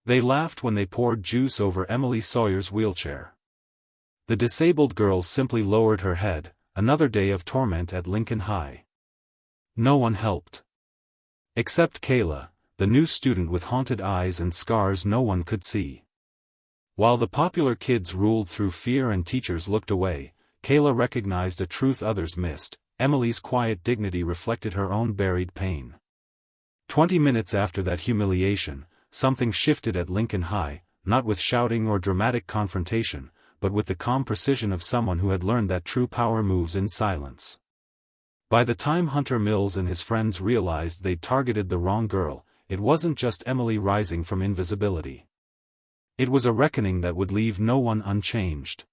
They laughed when they poured juice over Emily Sawyer's wheelchair. The disabled girl simply lowered her head. Another day of torment at Lincoln High. No one helped. Except Kayla, the new student with haunted eyes and scars no one could see. While the popular kids ruled through fear and teachers looked away, Kayla recognized a truth others missed. Emily's quiet dignity reflected her own buried pain. 20 minutes after that humiliation, something shifted at Lincoln High, not with shouting or dramatic confrontation, but with the calm precision of someone who had learned that true power moves in silence. By the time Hunter Mills and his friends realized they'd targeted the wrong girl, it wasn't just Emily rising from invisibility. It was a reckoning that would leave no one unchanged.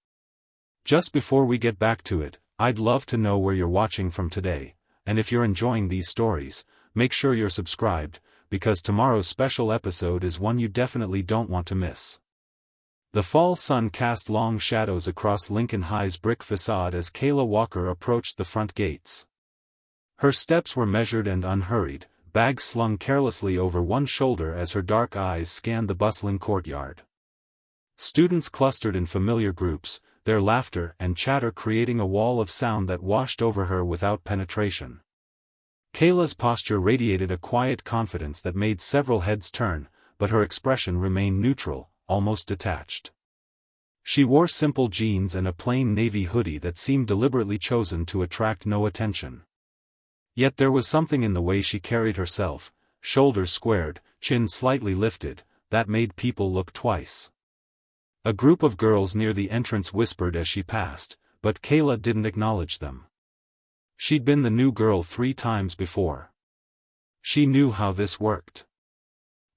Just before we get back to it, I'd love to know where you're watching from today, and if you're enjoying these stories, make sure you're subscribed, because tomorrow's special episode is one you definitely don't want to miss. The fall sun cast long shadows across Lincoln High's brick facade as Kayla Walker approached the front gates. Her steps were measured and unhurried, bags slung carelessly over one shoulder as her dark eyes scanned the bustling courtyard. Students clustered in familiar groups, their laughter and chatter creating a wall of sound that washed over her without penetration. Kayla's posture radiated a quiet confidence that made several heads turn, but her expression remained neutral, almost detached. She wore simple jeans and a plain navy hoodie that seemed deliberately chosen to attract no attention. Yet there was something in the way she carried herself, shoulders squared, chin slightly lifted, that made people look twice. A group of girls near the entrance whispered as she passed, but Kayla didn't acknowledge them. She'd been the new girl 3 times before. She knew how this worked.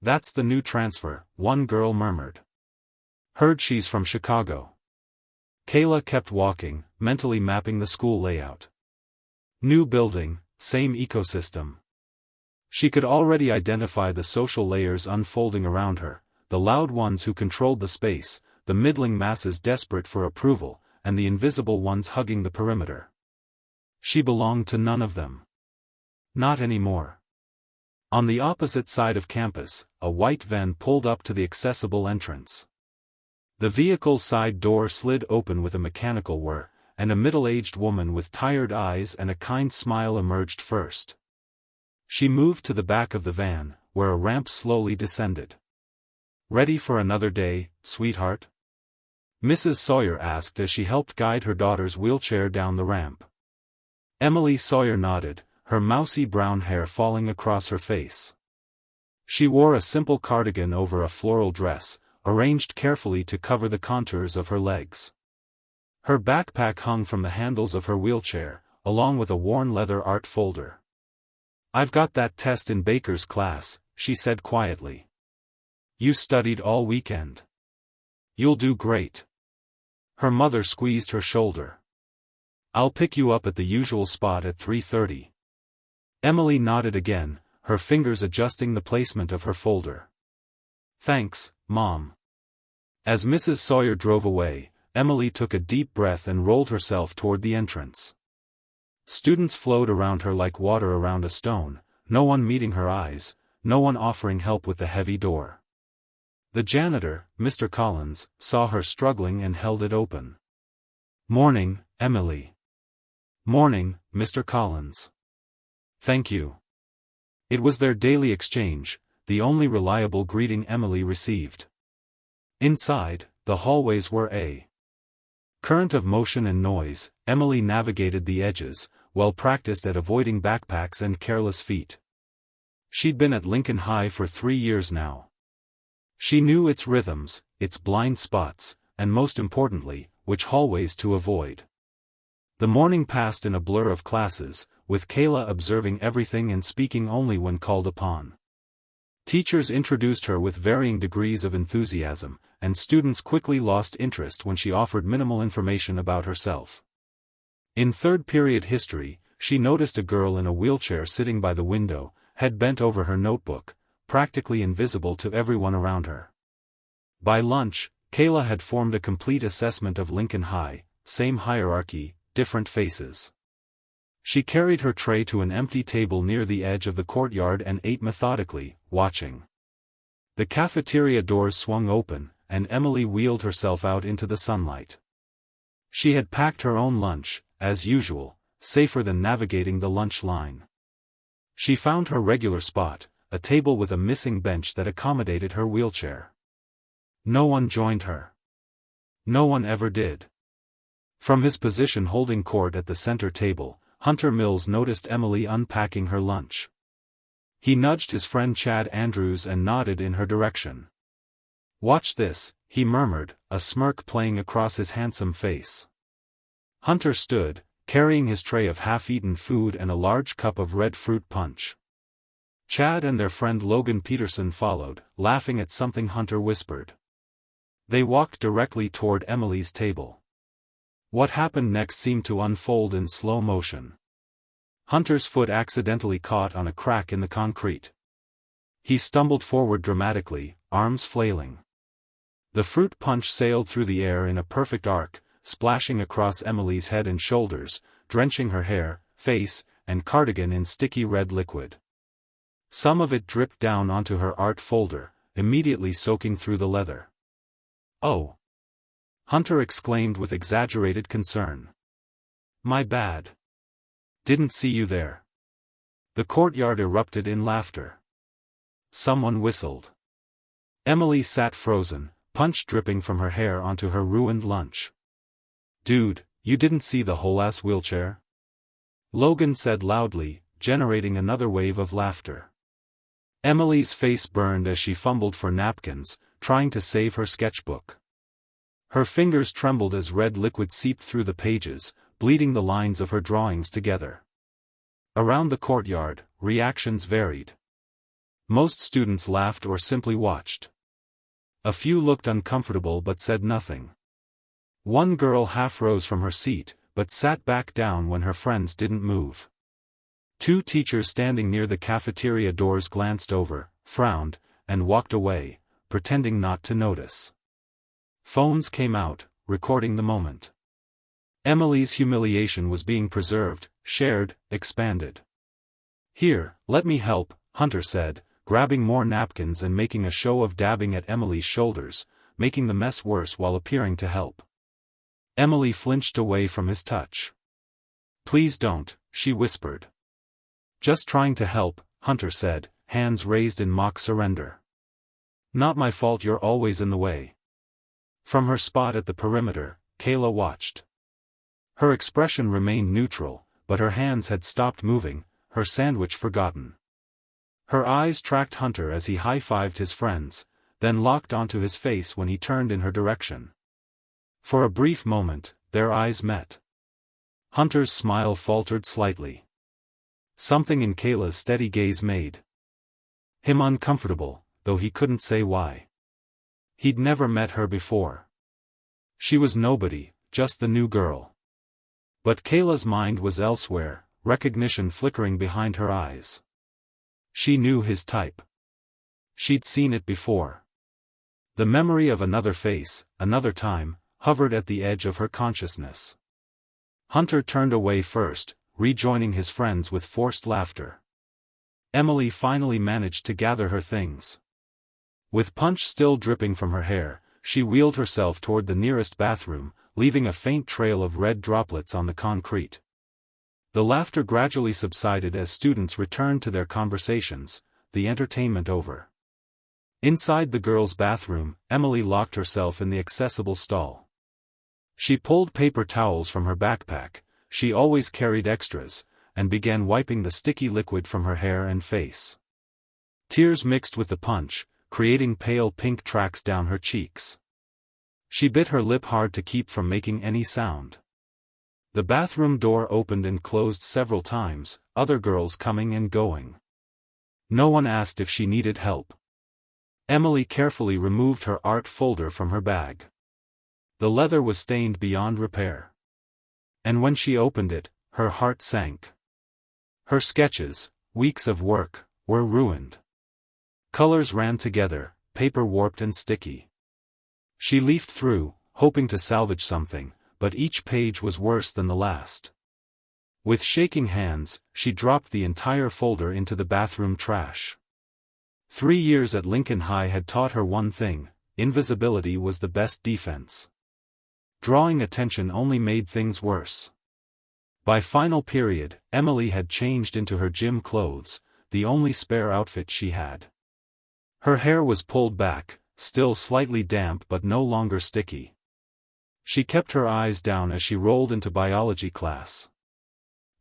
"That's the new transfer," one girl murmured. "Heard she's from Chicago." Kayla kept walking, mentally mapping the school layout. New building, same ecosystem. She could already identify the social layers unfolding around her, the loud ones who controlled the space, the middling masses desperate for approval, and the invisible ones hugging the perimeter. She belonged to none of them. Not anymore. On the opposite side of campus, a white van pulled up to the accessible entrance. The vehicle's side door slid open with a mechanical whir, and a middle-aged woman with tired eyes and a kind smile emerged first. She moved to the back of the van, where a ramp slowly descended. "Ready for another day, sweetheart?" Mrs. Sawyer asked as she helped guide her daughter's wheelchair down the ramp. Emily Sawyer nodded, her mousy brown hair falling across her face. She wore a simple cardigan over a floral dress, arranged carefully to cover the contours of her legs. Her backpack hung from the handles of her wheelchair, along with a worn leather art folder. "I've got that test in Baker's class," she said quietly. "You studied all weekend. You'll do great." Her mother squeezed her shoulder. "I'll pick you up at the usual spot at 3:30. Emily nodded again, her fingers adjusting the placement of her folder. "Thanks, Mom." As Mrs. Sawyer drove away, Emily took a deep breath and rolled herself toward the entrance. Students flowed around her like water around a stone, no one meeting her eyes, no one offering help with the heavy door. The janitor, Mr. Collins, saw her struggling and held it open. "Morning, Emily." "Morning, Mr. Collins." "Thank you." It was their daily exchange, the only reliable greeting Emily received. Inside, the hallways were a current of motion and noise. Emily navigated the edges, well practiced at avoiding backpacks and careless feet. She'd been at Lincoln High for 3 years now. She knew its rhythms, its blind spots, and most importantly, which hallways to avoid. The morning passed in a blur of classes, with Kayla observing everything and speaking only when called upon. Teachers introduced her with varying degrees of enthusiasm, and students quickly lost interest when she offered minimal information about herself. In third period history, she noticed a girl in a wheelchair sitting by the window, head bent over her notebook, practically invisible to everyone around her. By lunch, Kayla had formed a complete assessment of Lincoln High, same hierarchy, different faces. She carried her tray to an empty table near the edge of the courtyard and ate methodically, watching. The cafeteria doors swung open, and Emily wheeled herself out into the sunlight. She had packed her own lunch, as usual, safer than navigating the lunch line. She found her regular spot, a table with a missing bench that accommodated her wheelchair. No one joined her. No one ever did. From his position holding court at the center table, Hunter Mills noticed Emily unpacking her lunch. He nudged his friend Chad Andrews and nodded in her direction. "Watch this," he murmured, a smirk playing across his handsome face. Hunter stood, carrying his tray of half-eaten food and a large cup of red fruit punch. Chad and their friend Logan Peterson followed, laughing at something Hunter whispered. They walked directly toward Emily's table. What happened next seemed to unfold in slow motion. Hunter's foot accidentally caught on a crack in the concrete. He stumbled forward dramatically, arms flailing. The fruit punch sailed through the air in a perfect arc, splashing across Emily's head and shoulders, drenching her hair, face, and cardigan in sticky red liquid. Some of it dripped down onto her art folder, immediately soaking through the leather. "Oh!" Hunter exclaimed with exaggerated concern. "My bad. Didn't see you there." The courtyard erupted in laughter. Someone whistled. Emily sat frozen, punch dripping from her hair onto her ruined lunch. "Dude, you didn't see the whole-ass wheelchair?" Logan said loudly, generating another wave of laughter. Emily's face burned as she fumbled for napkins, trying to save her sketchbook. Her fingers trembled as red liquid seeped through the pages, bleeding the lines of her drawings together. Around the courtyard, reactions varied. Most students laughed or simply watched. A few looked uncomfortable but said nothing. One girl half rose from her seat, but sat back down when her friends didn't move. Two teachers standing near the cafeteria doors glanced over, frowned, and walked away, pretending not to notice. Phones came out, recording the moment. Emily's humiliation was being preserved, shared, expanded. "Here, let me help," Hunter said, grabbing more napkins and making a show of dabbing at Emily's shoulders, making the mess worse while appearing to help. Emily flinched away from his touch. "Please don't," she whispered. "Just trying to help," Hunter said, hands raised in mock surrender. "Not my fault you're always in the way." From her spot at the perimeter, Kayla watched. Her expression remained neutral, but her hands had stopped moving, her sandwich forgotten. Her eyes tracked Hunter as he high-fived his friends, then locked onto his face when he turned in her direction. For a brief moment, their eyes met. Hunter's smile faltered slightly. Something in Kayla's steady gaze made him uncomfortable, though he couldn't say why. He'd never met her before. She was nobody, just the new girl. But Kayla's mind was elsewhere, recognition flickering behind her eyes. She knew his type. She'd seen it before. The memory of another face, another time, hovered at the edge of her consciousness. Hunter turned away first, rejoining his friends with forced laughter. Emily finally managed to gather her things. With punch still dripping from her hair, she wheeled herself toward the nearest bathroom, leaving a faint trail of red droplets on the concrete. The laughter gradually subsided as students returned to their conversations, the entertainment over. Inside the girls' bathroom, Emily locked herself in the accessible stall. She pulled paper towels from her backpack, she always carried extras, and began wiping the sticky liquid from her hair and face. Tears mixed with the punch, creating pale pink tracks down her cheeks. She bit her lip hard to keep from making any sound. The bathroom door opened and closed several times, other girls coming and going. No one asked if she needed help. Emily carefully removed her art folder from her bag. The leather was stained beyond repair. And when she opened it, her heart sank. Her sketches, weeks of work, were ruined. Colors ran together, paper warped and sticky. She leafed through, hoping to salvage something, but each page was worse than the last. With shaking hands, she dropped the entire folder into the bathroom trash. 3 years at Lincoln High had taught her one thing: invisibility was the best defense. Drawing attention only made things worse. By final period, Emily had changed into her gym clothes, the only spare outfit she had. Her hair was pulled back, still slightly damp but no longer sticky. She kept her eyes down as she rolled into biology class.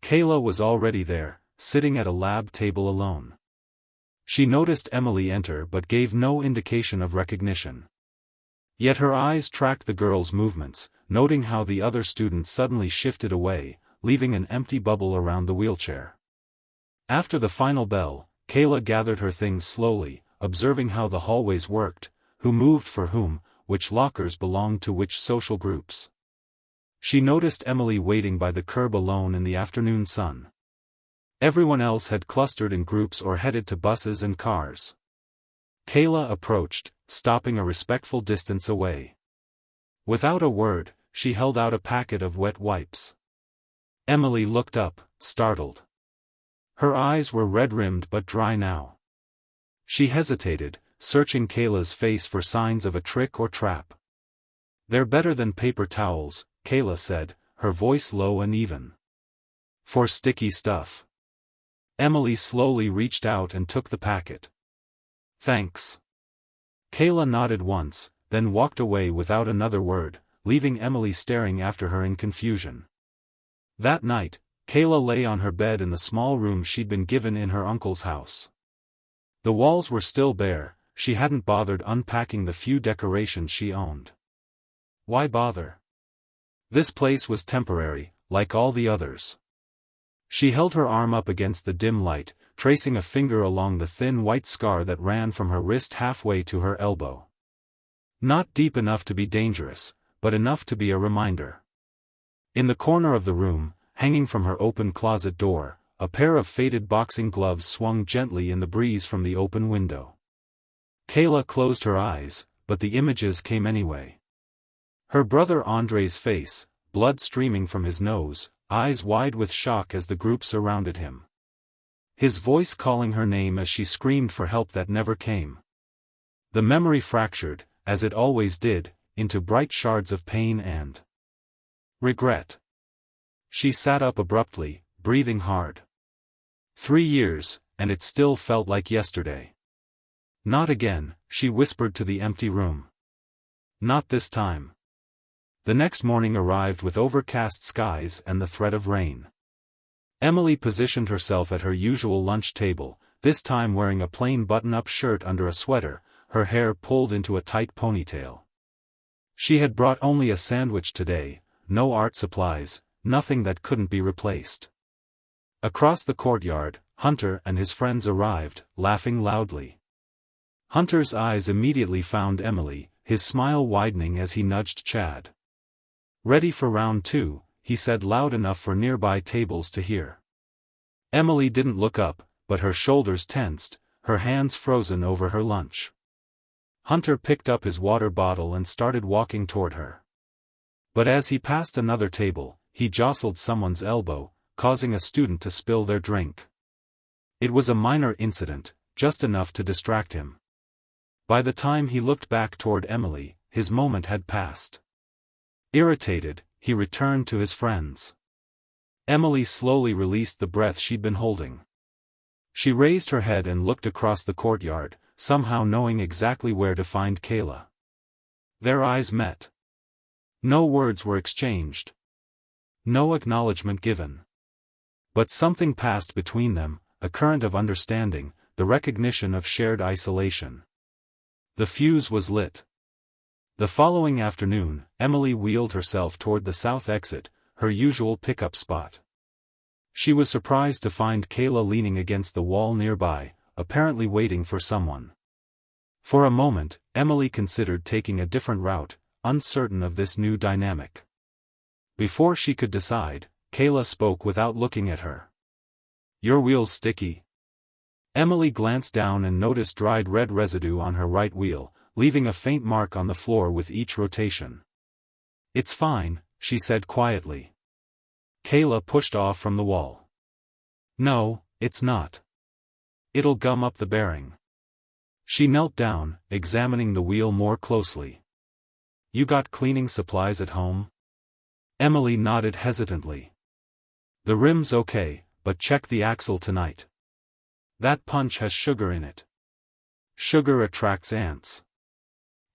Kayla was already there, sitting at a lab table alone. She noticed Emily enter but gave no indication of recognition. Yet her eyes tracked the girl's movements, noting how the other students suddenly shifted away, leaving an empty bubble around the wheelchair. After the final bell, Kayla gathered her things slowly, observing how the hallways worked, who moved for whom, which lockers belonged to which social groups. She noticed Emily waiting by the curb alone in the afternoon sun. Everyone else had clustered in groups or headed to buses and cars. Kayla approached, stopping a respectful distance away. Without a word, she held out a packet of wet wipes. Emily looked up, startled. Her eyes were red-rimmed but dry now. She hesitated, searching Kayla's face for signs of a trick or trap. "They're better than paper towels," Kayla said, her voice low and even. "For sticky stuff." Emily slowly reached out and took the packet. "Thanks." Kayla nodded once, then walked away without another word, leaving Emily staring after her in confusion. That night, Kayla lay on her bed in the small room she'd been given in her uncle's house. The walls were still bare, she hadn't bothered unpacking the few decorations she owned. Why bother? This place was temporary, like all the others. She held her arm up against the dim light, tracing a finger along the thin white scar that ran from her wrist halfway to her elbow. Not deep enough to be dangerous, but enough to be a reminder. In the corner of the room, hanging from her open closet door, a pair of faded boxing gloves swung gently in the breeze from the open window. Kayla closed her eyes, but the images came anyway. Her brother Andre's face, blood streaming from his nose, eyes wide with shock as the group surrounded him. His voice calling her name as she screamed for help that never came. The memory fractured, as it always did, into bright shards of pain and regret. She sat up abruptly, breathing hard. 3 years, and it still felt like yesterday. "Not again," she whispered to the empty room. "Not this time." The next morning arrived with overcast skies and the threat of rain. Emily positioned herself at her usual lunch table, this time wearing a plain button-up shirt under a sweater, her hair pulled into a tight ponytail. She had brought only a sandwich today, no art supplies, nothing that couldn't be replaced. Across the courtyard, Hunter and his friends arrived, laughing loudly. Hunter's eyes immediately found Emily, his smile widening as he nudged Chad. "Ready for round 2, he said loud enough for nearby tables to hear. Emily didn't look up, but her shoulders tensed, her hands frozen over her lunch. Hunter picked up his water bottle and started walking toward her. But as he passed another table, he jostled someone's elbow, causing a student to spill their drink. It was a minor incident, just enough to distract him. By the time he looked back toward Emily, his moment had passed. Irritated, he returned to his friends. Emily slowly released the breath she'd been holding. She raised her head and looked across the courtyard, somehow knowing exactly where to find Kayla. Their eyes met. No words were exchanged. No acknowledgement given. But something passed between them, a current of understanding, the recognition of shared isolation. The fuse was lit. The following afternoon, Emily wheeled herself toward the south exit, her usual pickup spot. She was surprised to find Kayla leaning against the wall nearby, apparently waiting for someone. For a moment, Emily considered taking a different route, uncertain of this new dynamic. Before she could decide, Kayla spoke without looking at her. "Your wheel's sticky." Emily glanced down and noticed dried red residue on her right wheel, leaving a faint mark on the floor with each rotation. "It's fine," she said quietly. Kayla pushed off from the wall. "No, it's not. It'll gum up the bearing." She knelt down, examining the wheel more closely. You got cleaning supplies at home? Emily nodded hesitantly. The rim's okay, but check the axle tonight. That punch has sugar in it. Sugar attracts ants.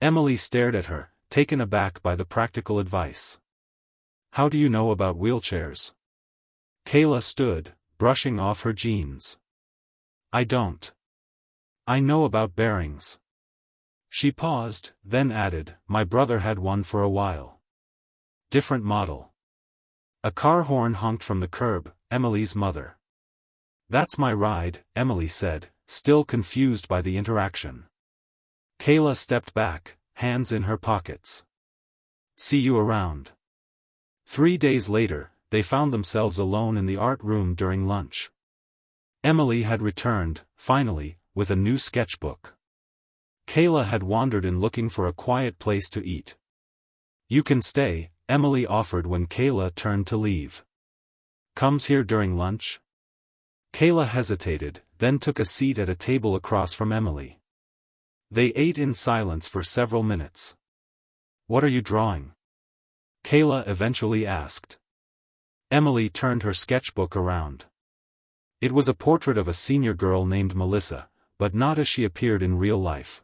Emily stared at her, taken aback by the practical advice. How do you know about wheelchairs? Kayla stood, brushing off her jeans. I don't. I know about bearings. She paused, then added, my brother had one for a while. Different model. A car horn honked from the curb, Emily's mother. That's my ride, Emily said, still confused by the interaction. Kayla stepped back, hands in her pockets. See you around. 3 days later, they found themselves alone in the art room during lunch. Emily had returned, finally, with a new sketchbook. Kayla had wandered in looking for a quiet place to eat. You can stay, Emily offered when Kayla turned to leave. Comes here during lunch? Kayla hesitated, then took a seat at a table across from Emily. They ate in silence for several minutes. What are you drawing? Kayla eventually asked. Emily turned her sketchbook around. It was a portrait of a senior girl named Melissa, but not as she appeared in real life.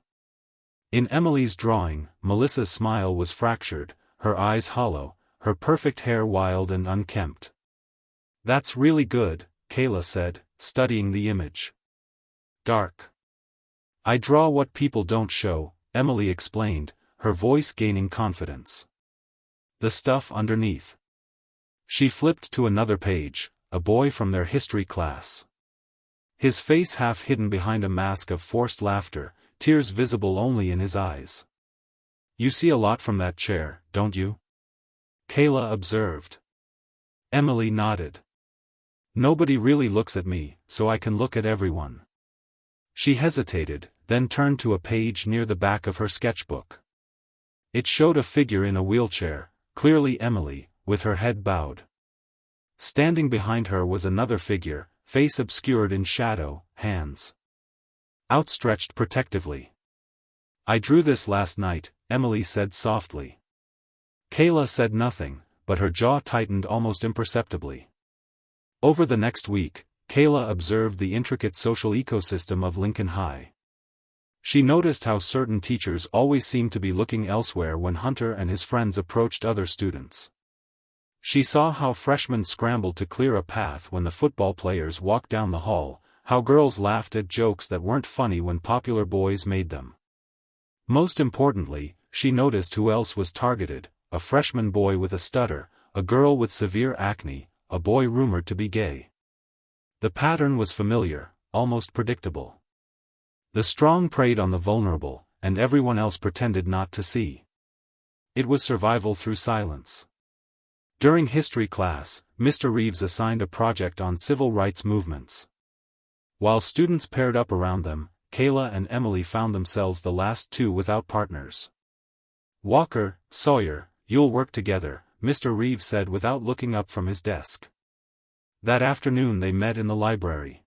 In Emily's drawing, Melissa's smile was fractured, her eyes hollow, her perfect hair wild and unkempt. That's really good, Kayla said, studying the image. Dark. I draw what people don't show, Emily explained, her voice gaining confidence. The stuff underneath. She flipped to another page, a boy from their history class. His face half hidden behind a mask of forced laughter, tears visible only in his eyes. You see a lot from that chair, don't you? Kayla observed. Emily nodded. Nobody really looks at me, so I can look at everyone. She hesitated, then turned to a page near the back of her sketchbook. It showed a figure in a wheelchair, clearly Emily, with her head bowed. Standing behind her was another figure, face obscured in shadow, hands outstretched protectively. I drew this last night, Emily said softly. Kayla said nothing, but her jaw tightened almost imperceptibly. Over the next week, Kayla observed the intricate social ecosystem of Lincoln High. She noticed how certain teachers always seemed to be looking elsewhere when Hunter and his friends approached other students. She saw how freshmen scrambled to clear a path when the football players walked down the hall, how girls laughed at jokes that weren't funny when popular boys made them. Most importantly, she noticed who else was targeted: a freshman boy with a stutter, a girl with severe acne, a boy rumored to be gay. The pattern was familiar, almost predictable. The strong preyed on the vulnerable, and everyone else pretended not to see. It was survival through silence. During history class, Mr. Reeves assigned a project on civil rights movements. While students paired up around them, Kayla and Emily found themselves the last two without partners. Walker, Sawyer, you'll work together, Mr. Reeves said without looking up from his desk. That afternoon they met in the library.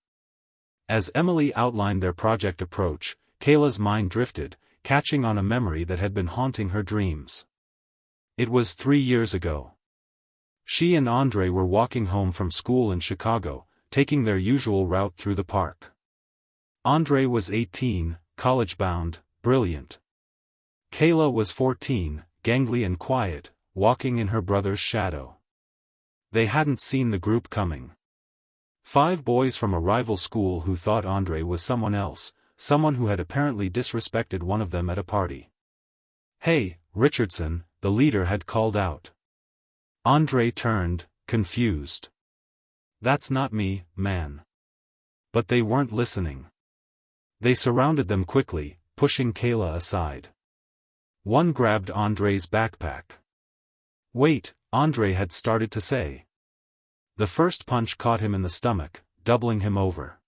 As Emily outlined their project approach, Kayla's mind drifted, catching on a memory that had been haunting her dreams. It was 3 years ago. She and Andre were walking home from school in Chicago, taking their usual route through the park. Andre was 18, college-bound, brilliant. Kayla was 14, gangly and quiet, walking in her brother's shadow. They hadn't seen the group coming. 5 boys from a rival school who thought Andre was someone else, someone who had apparently disrespected one of them at a party. Hey, Richardson, the leader had called out. Andre turned, confused. That's not me, man. But they weren't listening. They surrounded them quickly, pushing Kayla aside. One grabbed Andre's backpack. Wait, Andre had started to say. The first punch caught him in the stomach, doubling him over.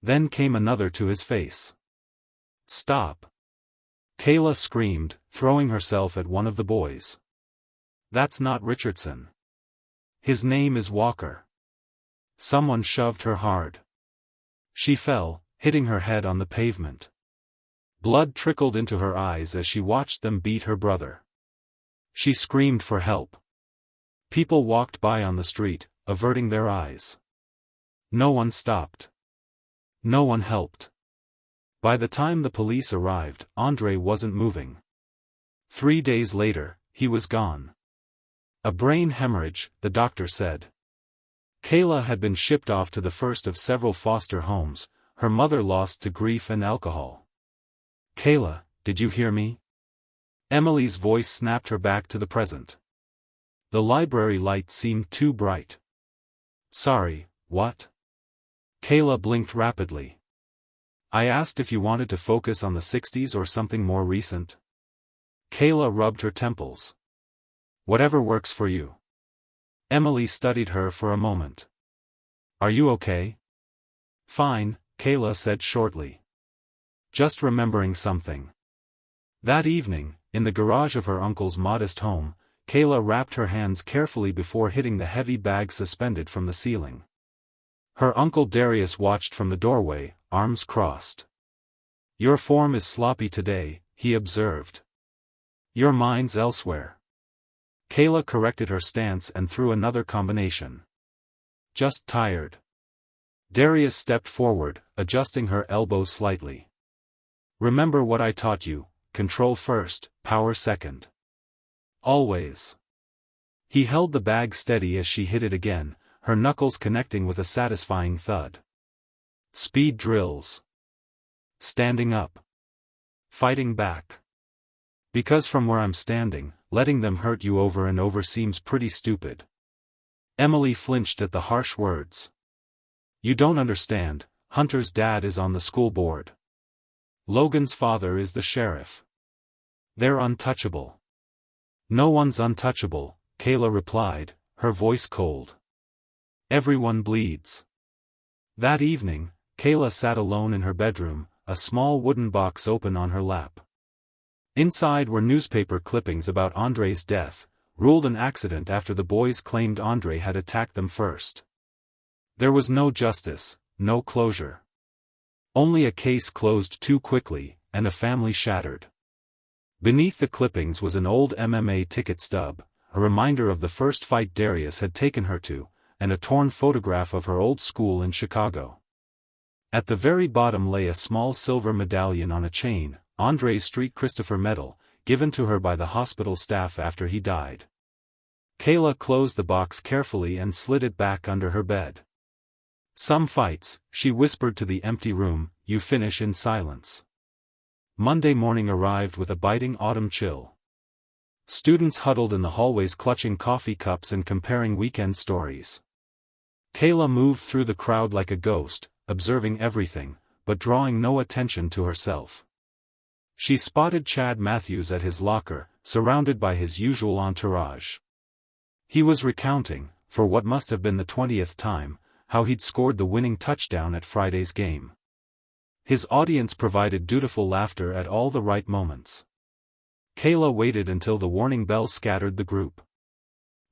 Then came another to his face. Stop! Kayla screamed, throwing herself at one of the boys. That's not Richardson. His name is Walker. Someone shoved her hard. She fell, hitting her head on the pavement. Blood trickled into her eyes as she watched them beat her brother. She screamed for help. People walked by on the street, averting their eyes. No one stopped. No one helped. By the time the police arrived, Andre wasn't moving. 3 days later, he was gone. A brain hemorrhage, the doctor said. Kayla had been shipped off to the first of several foster homes, her mother lost to grief and alcohol. "Kayla, did you hear me?" Emily's voice snapped her back to the present. The library light seemed too bright. "Sorry, what?" Kayla blinked rapidly. "I asked if you wanted to focus on the 60s or something more recent." Kayla rubbed her temples. "Whatever works for you." Emily studied her for a moment. "Are you okay?" "Fine," Kayla said shortly. "Just remembering something." That evening, in the garage of her uncle's modest home, Kayla wrapped her hands carefully before hitting the heavy bag suspended from the ceiling. Her uncle Darius watched from the doorway, arms crossed. "Your form is sloppy today," he observed. "Your mind's elsewhere." Kayla corrected her stance and threw another combination. "Just tired." Darius stepped forward, adjusting her elbow slightly. "Remember what I taught you, control first, power second. Always." He held the bag steady as she hit it again, her knuckles connecting with a satisfying thud. Speed drills. Standing up. Fighting back. "Because from where I'm standing, letting them hurt you over and over seems pretty stupid." Emily flinched at the harsh words. "You don't understand, Hunter's dad is on the school board. Logan's father is the sheriff. They're untouchable." "No one's untouchable," Kayla replied, her voice cold. "Everyone bleeds." That evening, Kayla sat alone in her bedroom, a small wooden box open on her lap. Inside were newspaper clippings about Andre's death, ruled an accident after the boys claimed Andre had attacked them first. There was no justice, no closure. Only a case closed too quickly, and a family shattered. Beneath the clippings was an old MMA ticket stub, a reminder of the first fight Darius had taken her to, and a torn photograph of her old school in Chicago. At the very bottom lay a small silver medallion on a chain, Andre's Street Christopher medal, given to her by the hospital staff after he died. Kayla closed the box carefully and slid it back under her bed. "Some fights," she whispered to the empty room, "you finish in silence." Monday morning arrived with a biting autumn chill. Students huddled in the hallways clutching coffee cups and comparing weekend stories. Kayla moved through the crowd like a ghost, observing everything, but drawing no attention to herself. She spotted Chad Matthews at his locker, surrounded by his usual entourage. He was recounting, for what must have been the 20th time, how he'd scored the winning touchdown at Friday's game. His audience provided dutiful laughter at all the right moments. Kayla waited until the warning bell scattered the group.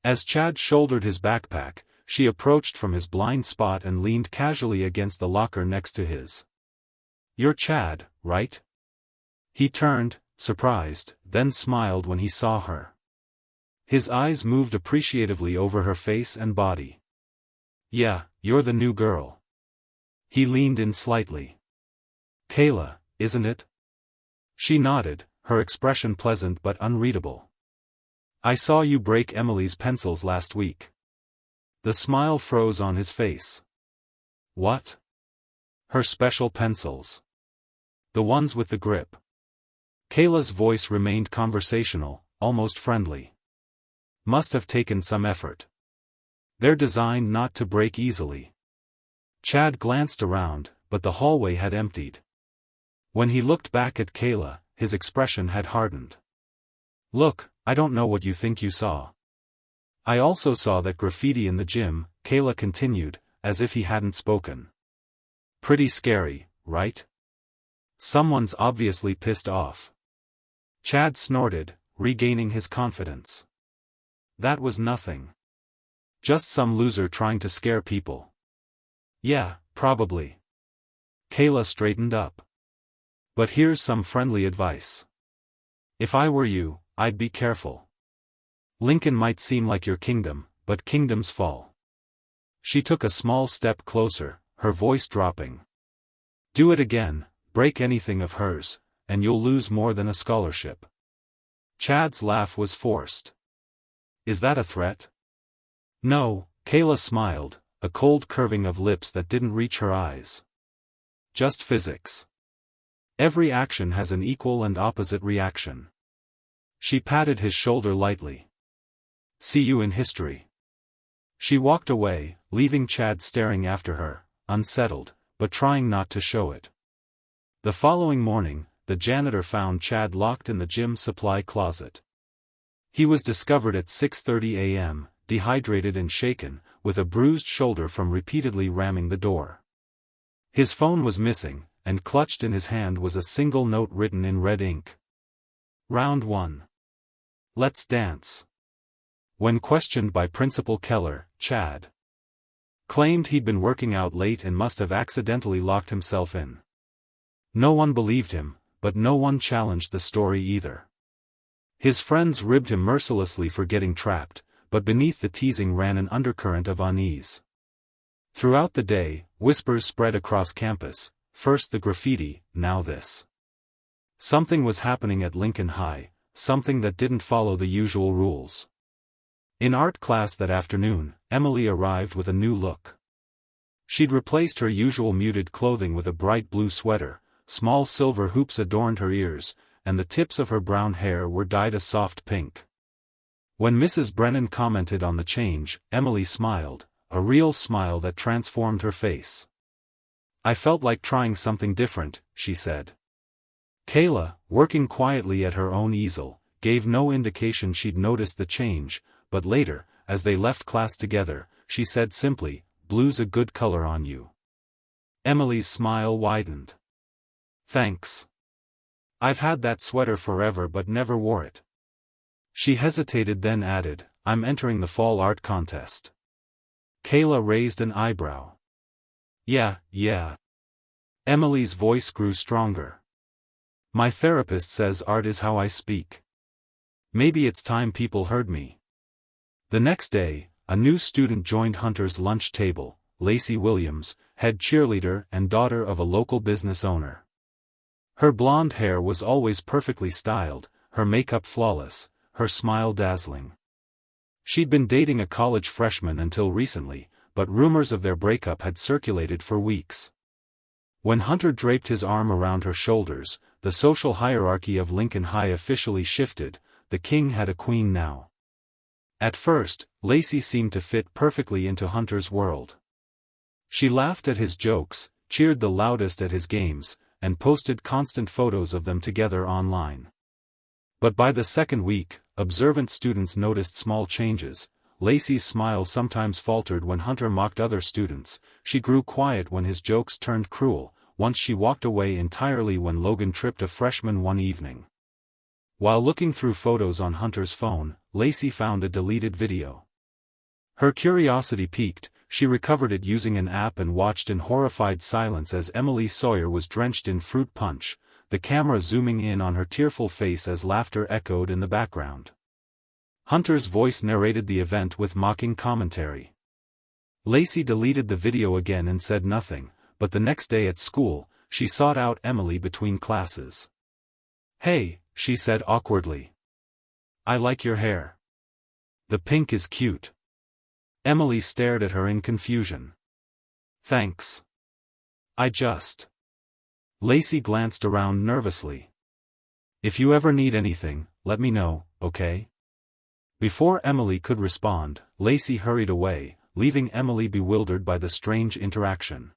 As Chad shouldered his backpack, she approached from his blind spot and leaned casually against the locker next to his. "You're Chad, right?" He turned, surprised, then smiled when he saw her. His eyes moved appreciatively over her face and body. "Yeah, you're the new girl." He leaned in slightly. "Kayla, isn't it?" She nodded, her expression pleasant but unreadable. "I saw you break Emily's pencils last week." The smile froze on his face. "What?" "Her special pencils. The ones with the grip." Kayla's voice remained conversational, almost friendly. "Must have taken some effort. They're designed not to break easily." Chad glanced around, but the hallway had emptied. When he looked back at Kayla, his expression had hardened. "Look, I don't know what you think you saw. I also saw that graffiti in the gym," Kayla continued, as if he hadn't spoken. "Pretty scary, right? Someone's obviously pissed off." Chad snorted, regaining his confidence. "That was nothing. Just some loser trying to scare people." "Yeah, probably." Kayla straightened up. But here's some friendly advice. If I were you, I'd be careful. Lincoln might seem like your kingdom, but kingdoms fall. She took a small step closer, her voice dropping. Do it again, break anything of hers, and you'll lose more than a scholarship. Chad's laugh was forced. Is that a threat? No, Kayla smiled, a cold curving of lips that didn't reach her eyes. Just physics. Every action has an equal and opposite reaction. She patted his shoulder lightly. See you in history. She walked away, leaving Chad staring after her, unsettled, but trying not to show it. The following morning, the janitor found Chad locked in the gym supply closet. He was discovered at 6:30 a.m., dehydrated and shaken, with a bruised shoulder from repeatedly ramming the door. His phone was missing, and clutched in his hand was a single note written in red ink. Round 1. Let's dance. When questioned by Principal Keller, Chad claimed he'd been working out late and must have accidentally locked himself in. No one believed him, but no one challenged the story either. His friends ribbed him mercilessly for getting trapped, but beneath the teasing ran an undercurrent of unease. Throughout the day, whispers spread across campus, first the graffiti, now this. Something was happening at Lincoln High, something that didn't follow the usual rules. In art class that afternoon, Emily arrived with a new look. She'd replaced her usual muted clothing with a bright blue sweater, small silver hoops adorned her ears, and the tips of her brown hair were dyed a soft pink. When Mrs. Brennan commented on the change, Emily smiled, a real smile that transformed her face. I felt like trying something different, she said. Kayla, working quietly at her own easel, gave no indication she'd noticed the change, but later, as they left class together, she said simply, "Blue's a good color on you." Emily's smile widened. Thanks. I've had that sweater forever but never wore it. She hesitated then added, I'm entering the fall art contest. Kayla raised an eyebrow. Yeah. Emily's voice grew stronger. My therapist says art is how I speak. Maybe it's time people heard me. The next day, a new student joined Hunter's lunch table, Lacey Williams, head cheerleader and daughter of a local business owner. Her blonde hair was always perfectly styled, her makeup flawless, her smile dazzling. She'd been dating a college freshman until recently, but rumors of their breakup had circulated for weeks. When Hunter draped his arm around her shoulders, the social hierarchy of Lincoln High officially shifted. The king had a queen now. At first, Lacey seemed to fit perfectly into Hunter's world. She laughed at his jokes, cheered the loudest at his games, and posted constant photos of them together online. But by the second week, observant students noticed small changes. Lacey's smile sometimes faltered when Hunter mocked other students, she grew quiet when his jokes turned cruel, once she walked away entirely when Logan tripped a freshman one evening. While looking through photos on Hunter's phone, Lacey found a deleted video. Her curiosity piqued, she recovered it using an app and watched in horrified silence as Emily Sawyer was drenched in fruit punch, the camera zooming in on her tearful face as laughter echoed in the background. Hunter's voice narrated the event with mocking commentary. Lacey deleted the video again and said nothing, but the next day at school, she sought out Emily between classes. Hey, she said awkwardly. I like your hair. The pink is cute. Emily stared at her in confusion. Thanks. Lacey glanced around nervously. If you ever need anything, let me know, okay? Before Emily could respond, Lacey hurried away, leaving Emily bewildered by the strange interaction.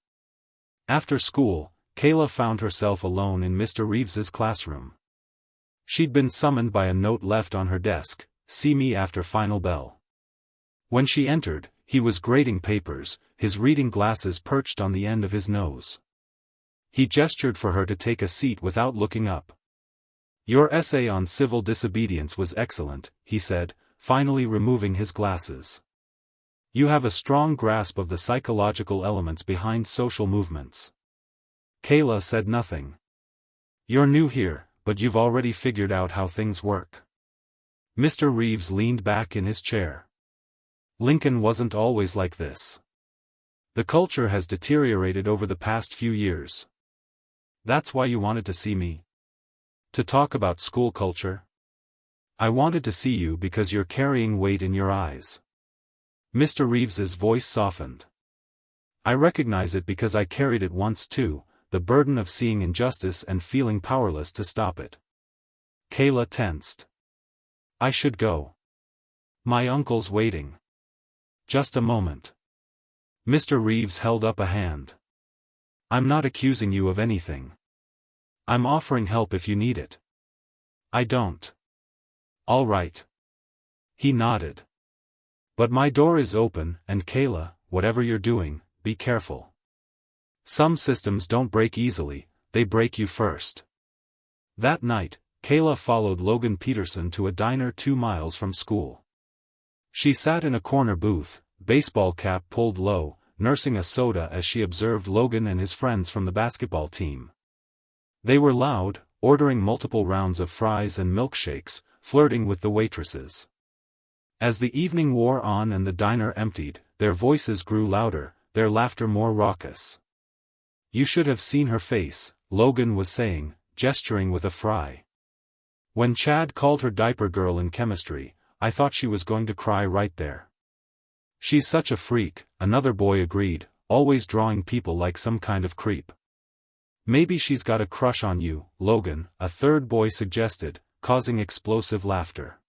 After school, Kayla found herself alone in Mr. Reeves's classroom. She'd been summoned by a note left on her desk, "See me after final bell." When she entered, he was grading papers, his reading glasses perched on the end of his nose. He gestured for her to take a seat without looking up. Your essay on civil disobedience was excellent, he said, finally removing his glasses. You have a strong grasp of the psychological elements behind social movements. Kayla said nothing. You're new here, but you've already figured out how things work. Mr. Reeves leaned back in his chair. Lincoln wasn't always like this. The culture has deteriorated over the past few years. That's why you wanted to see me? To talk about school culture? I wanted to see you because you're carrying weight in your eyes. Mr. Reeves's voice softened. I recognize it because I carried it once too, the burden of seeing injustice and feeling powerless to stop it. Kayla tensed. I should go. My uncle's waiting. Just a moment. Mr. Reeves held up a hand. I'm not accusing you of anything. I'm offering help if you need it. I don't. All right. He nodded. But my door is open, and Kayla, whatever you're doing, be careful. Some systems don't break easily, they break you first. That night, Kayla followed Logan Peterson to a diner 2 miles from school. She sat in a corner booth, baseball cap pulled low, nursing a soda as she observed Logan and his friends from the basketball team. They were loud, ordering multiple rounds of fries and milkshakes, flirting with the waitresses. As the evening wore on and the diner emptied, their voices grew louder, their laughter more raucous. You should have seen her face, Logan was saying, gesturing with a fry. When Chad called her diaper girl in chemistry, I thought she was going to cry right there. She's such a freak, another boy agreed, always drawing people like some kind of creep. Maybe she's got a crush on you, Logan, a third boy suggested, causing explosive laughter.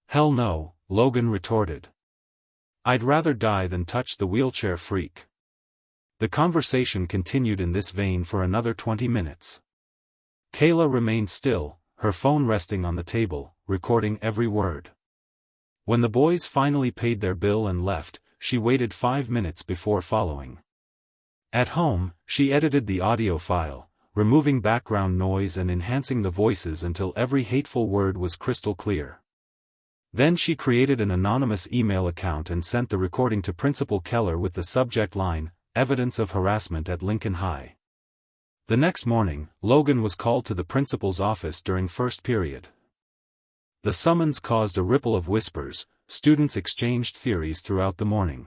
Hell no, Logan retorted. I'd rather die than touch the wheelchair freak. The conversation continued in this vein for another 20 minutes. Kayla remained still, her phone resting on the table, recording every word. When the boys finally paid their bill and left, she waited 5 minutes before following. At home, she edited the audio file, removing background noise and enhancing the voices until every hateful word was crystal clear. Then she created an anonymous email account and sent the recording to Principal Keller with the subject line, Evidence of Harassment at Lincoln High. The next morning, Logan was called to the principal's office during first period. The summons caused a ripple of whispers, students exchanged theories throughout the morning.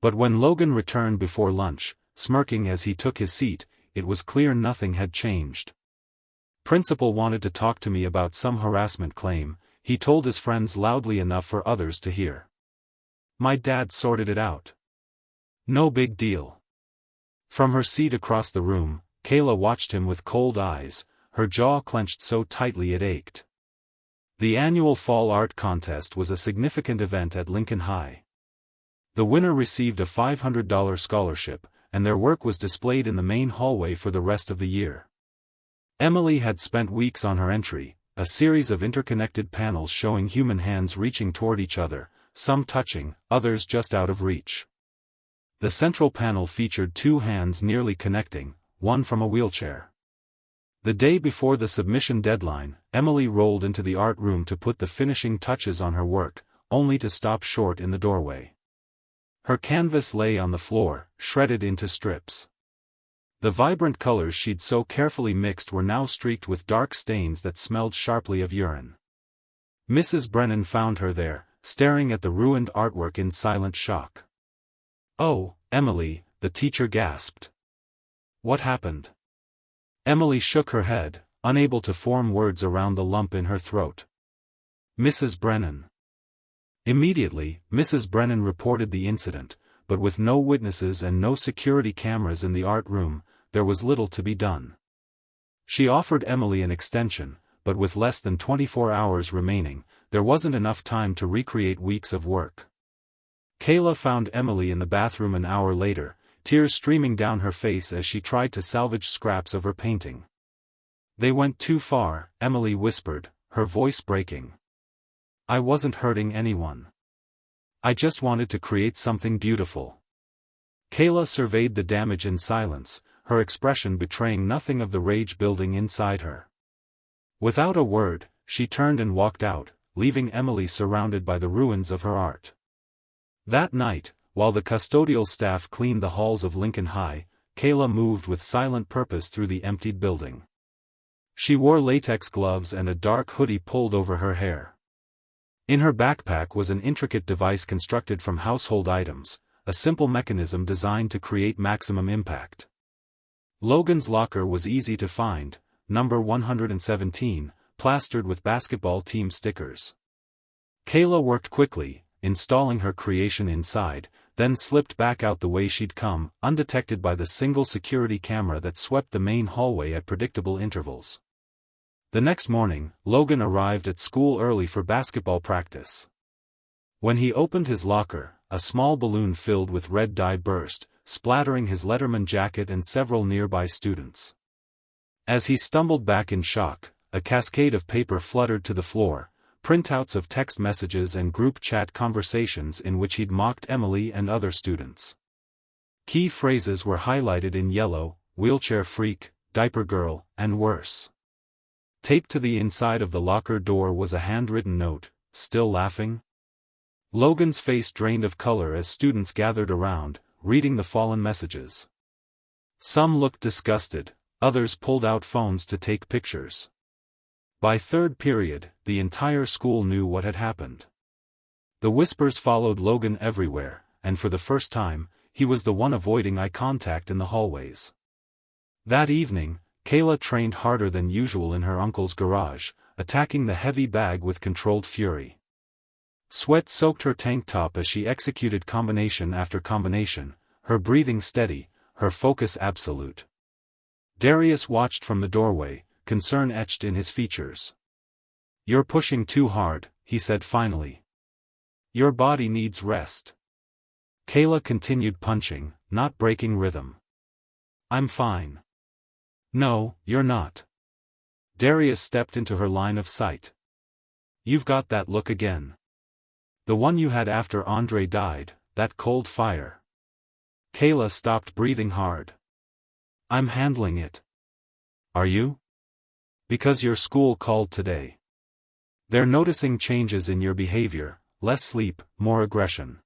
But when Logan returned before lunch, smirking as he took his seat, it was clear nothing had changed. Principal wanted to talk to me about some harassment claim, he told his friends loudly enough for others to hear. My dad sorted it out. No big deal. From her seat across the room, Kayla watched him with cold eyes, her jaw clenched so tightly it ached. The annual Fall Art Contest was a significant event at Lincoln High. The winner received a $500 scholarship, and their work was displayed in the main hallway for the rest of the year. Emily had spent weeks on her entry, a series of interconnected panels showing human hands reaching toward each other, some touching, others just out of reach. The central panel featured 2 hands nearly connecting, one from a wheelchair. The day before the submission deadline, Emily rolled into the art room to put the finishing touches on her work, only to stop short in the doorway. Her canvas lay on the floor, shredded into strips. The vibrant colors she'd so carefully mixed were now streaked with dark stains that smelled sharply of urine. Mrs. Brennan found her there, staring at the ruined artwork in silent shock. "Oh, Emily," the teacher gasped. "What happened?" Emily shook her head, unable to form words around the lump in her throat. "Mrs. Brennan." Immediately, Mrs. Brennan reported the incident, but with no witnesses and no security cameras in the art room, there was little to be done. She offered Emily an extension, but with less than 24 hours remaining, there wasn't enough time to recreate weeks of work. Kayla found Emily in the bathroom an hour later, tears streaming down her face as she tried to salvage scraps of her painting. "They went too far," Emily whispered, her voice breaking. "I wasn't hurting anyone. I just wanted to create something beautiful." Kayla surveyed the damage in silence, her expression betraying nothing of the rage building inside her. Without a word, she turned and walked out, leaving Emily surrounded by the ruins of her art. That night, while the custodial staff cleaned the halls of Lincoln High, Kayla moved with silent purpose through the emptied building. She wore latex gloves and a dark hoodie pulled over her hair. In her backpack was an intricate device constructed from household items, a simple mechanism designed to create maximum impact. Logan's locker was easy to find, number 117, plastered with basketball team stickers. Kayla worked quickly, installing her creation inside, then slipped back out the way she'd come, undetected by the single security camera that swept the main hallway at predictable intervals. The next morning, Logan arrived at school early for basketball practice. When he opened his locker, a small balloon filled with red dye burst, splattering his Letterman jacket and several nearby students. As he stumbled back in shock, a cascade of paper fluttered to the floor, printouts of text messages and group chat conversations in which he'd mocked Emily and other students. Key phrases were highlighted in yellow: wheelchair freak, diaper girl, and worse. Taped to the inside of the locker door was a handwritten note: still laughing? Logan's face drained of color as students gathered around, reading the fallen messages. Some looked disgusted, others pulled out phones to take pictures. By third period, the entire school knew what had happened. The whispers followed Logan everywhere, and for the first time, he was the one avoiding eye contact in the hallways. That evening, Kayla trained harder than usual in her uncle's garage, attacking the heavy bag with controlled fury. Sweat soaked her tank top as she executed combination after combination, her breathing steady, her focus absolute. Darius watched from the doorway, concern etched in his features. "You're pushing too hard," he said finally. "Your body needs rest." Kayla continued punching, not breaking rhythm. "I'm fine." "No, you're not." Darius stepped into her line of sight. "You've got that look again. The one you had after Andre died, that cold fire." Kayla stopped breathing hard. "I'm handling it." "Are you?" "Because your school called today. They're noticing changes in your behavior, less sleep, more aggression."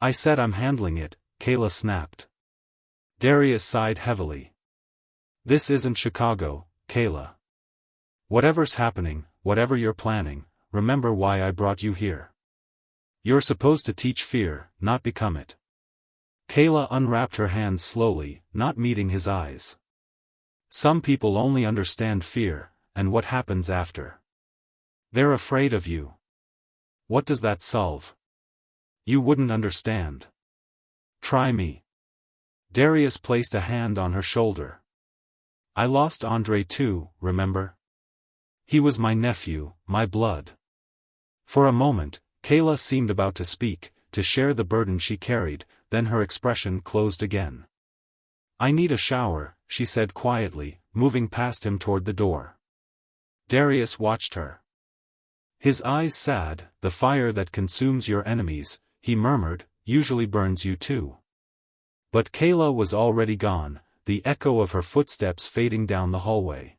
"I said I'm handling it," Kayla snapped. Darius sighed heavily. "This isn't Chicago, Kayla. Whatever's happening, whatever you're planning, remember why I brought you here. You're supposed to teach fear, not become it." Kayla unwrapped her hands slowly, not meeting his eyes. "Some people only understand fear, and what happens after. They're afraid of you. What does that solve? You wouldn't understand. Try me." Darius placed a hand on her shoulder. "I lost Andre too, remember? He was my nephew, my blood." For a moment, Kayla seemed about to speak, to share the burden she carried, then her expression closed again. "I need a shower," she said quietly, moving past him toward the door. Darius watched her. His eyes sad. "The fire that consumes your enemies," he murmured, "usually burns you too." But Kayla was already gone, the echo of her footsteps fading down the hallway.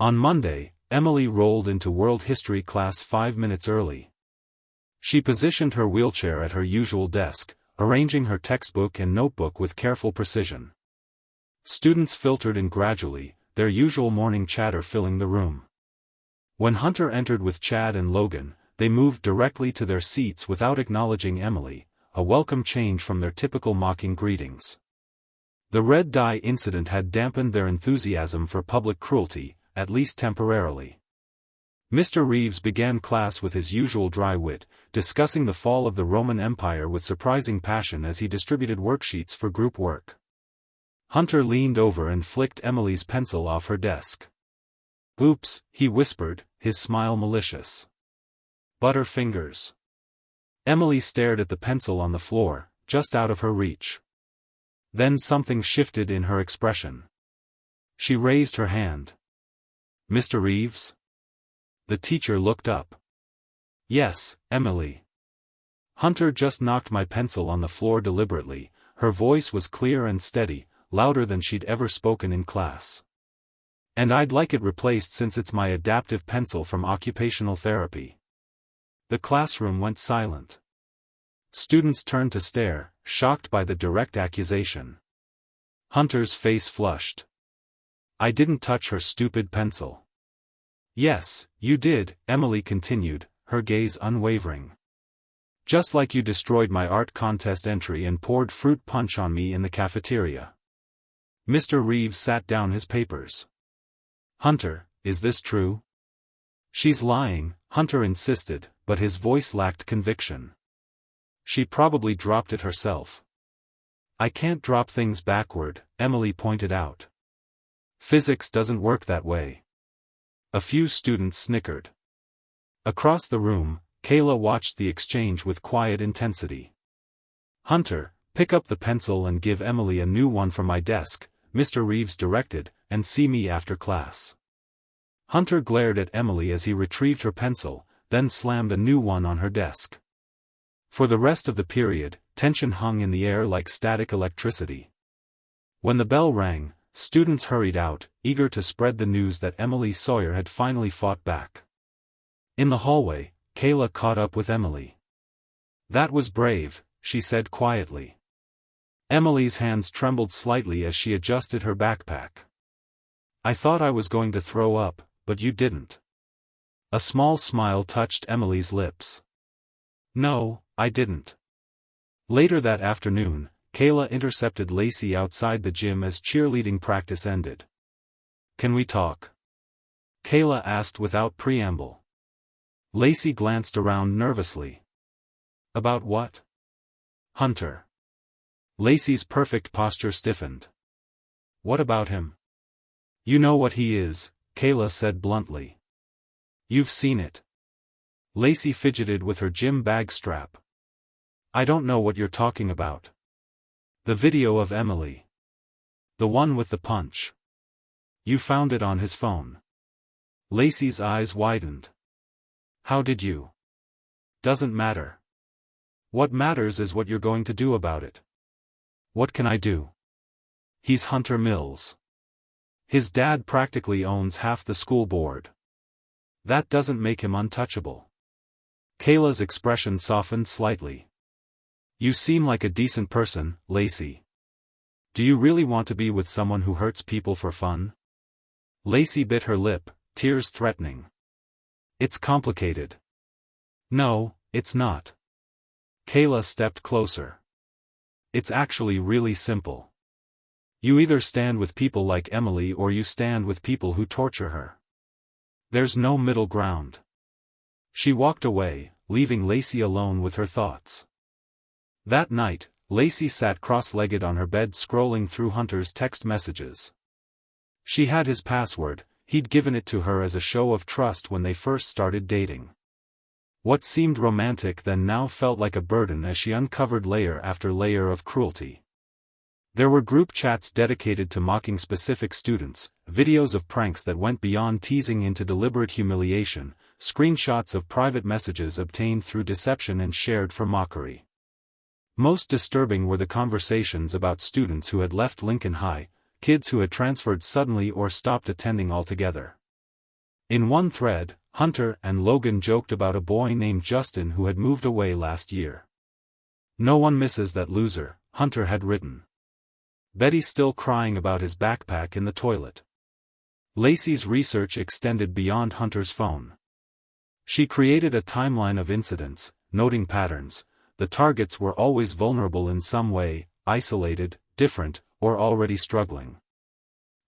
On Monday, Emily rolled into World History class 5 minutes early. She positioned her wheelchair at her usual desk, arranging her textbook and notebook with careful precision. Students filtered in gradually, their usual morning chatter filling the room. When Hunter entered with Chad and Logan, they moved directly to their seats without acknowledging Emily, a welcome change from their typical mocking greetings. The red dye incident had dampened their enthusiasm for public cruelty, at least temporarily. Mr. Reeves began class with his usual dry wit, discussing the fall of the Roman Empire with surprising passion as he distributed worksheets for group work. Hunter leaned over and flicked Emily's pencil off her desk. "Oops," he whispered, his smile malicious. "Butterfingers." Emily stared at the pencil on the floor, just out of her reach. Then something shifted in her expression. She raised her hand. "Mr. Reeves?" The teacher looked up. "Yes, Emily." "Hunter just knocked my pencil on the floor deliberately." Her voice was clear and steady, louder than she'd ever spoken in class. "And I'd like it replaced since it's my adaptive pencil from occupational therapy." The classroom went silent. Students turned to stare, shocked by the direct accusation. Hunter's face flushed. I didn't touch her stupid pencil. Yes, you did, Emily continued, her gaze unwavering. Just like you destroyed my art contest entry and poured fruit punch on me in the cafeteria. Mr. Reeves sat down his papers. Hunter, is this true? She's lying, Hunter insisted, but his voice lacked conviction. She probably dropped it herself. I can't drop things backward, Emily pointed out. Physics doesn't work that way. A few students snickered. Across the room, Kayla watched the exchange with quiet intensity. Hunter, pick up the pencil and give Emily a new one from my desk, Mr. Reeves directed, and see me after class. Hunter glared at Emily as he retrieved her pencil, then slammed a new one on her desk. For the rest of the period, tension hung in the air like static electricity. When the bell rang, students hurried out, eager to spread the news that Emily Sawyer had finally fought back. In the hallway, Kayla caught up with Emily. That was brave, she said quietly. Emily's hands trembled slightly as she adjusted her backpack. I thought I was going to throw up, but you didn't. A small smile touched Emily's lips. No, I didn't. Later that afternoon, Kayla intercepted Lacey outside the gym as cheerleading practice ended. Can we talk? Kayla asked without preamble. Lacey glanced around nervously. About what? Hunter. Lacey's perfect posture stiffened. What about him? You know what he is, Kayla said bluntly. You've seen it. Lacey fidgeted with her gym bag strap. I don't know what you're talking about. The video of Emily. The one with the punch. You found it on his phone. Lacey's eyes widened. How did you? Doesn't matter. What matters is what you're going to do about it. What can I do? He's Hunter Mills. His dad practically owns half the school board. That doesn't make him untouchable. Kayla's expression softened slightly. You seem like a decent person, Lacey. Do you really want to be with someone who hurts people for fun? Lacey bit her lip, tears threatening. It's complicated. No, it's not. Kayla stepped closer. It's actually really simple. You either stand with people like Emily or you stand with people who torture her. There's no middle ground. She walked away, leaving Lacey alone with her thoughts. That night, Lacey sat cross-legged on her bed scrolling through Hunter's text messages. She had his password, he'd given it to her as a show of trust when they first started dating. What seemed romantic then now felt like a burden as she uncovered layer after layer of cruelty. There were group chats dedicated to mocking specific students, videos of pranks that went beyond teasing into deliberate humiliation, screenshots of private messages obtained through deception and shared for mockery. Most disturbing were the conversations about students who had left Lincoln High, kids who had transferred suddenly or stopped attending altogether. In one thread, Hunter and Logan joked about a boy named Justin who had moved away last year. No one misses that loser, Hunter had written. Betty's still crying about his backpack in the toilet. Lacey's research extended beyond Hunter's phone. She created a timeline of incidents, noting patterns. The targets were always vulnerable in some way, isolated, different, or already struggling.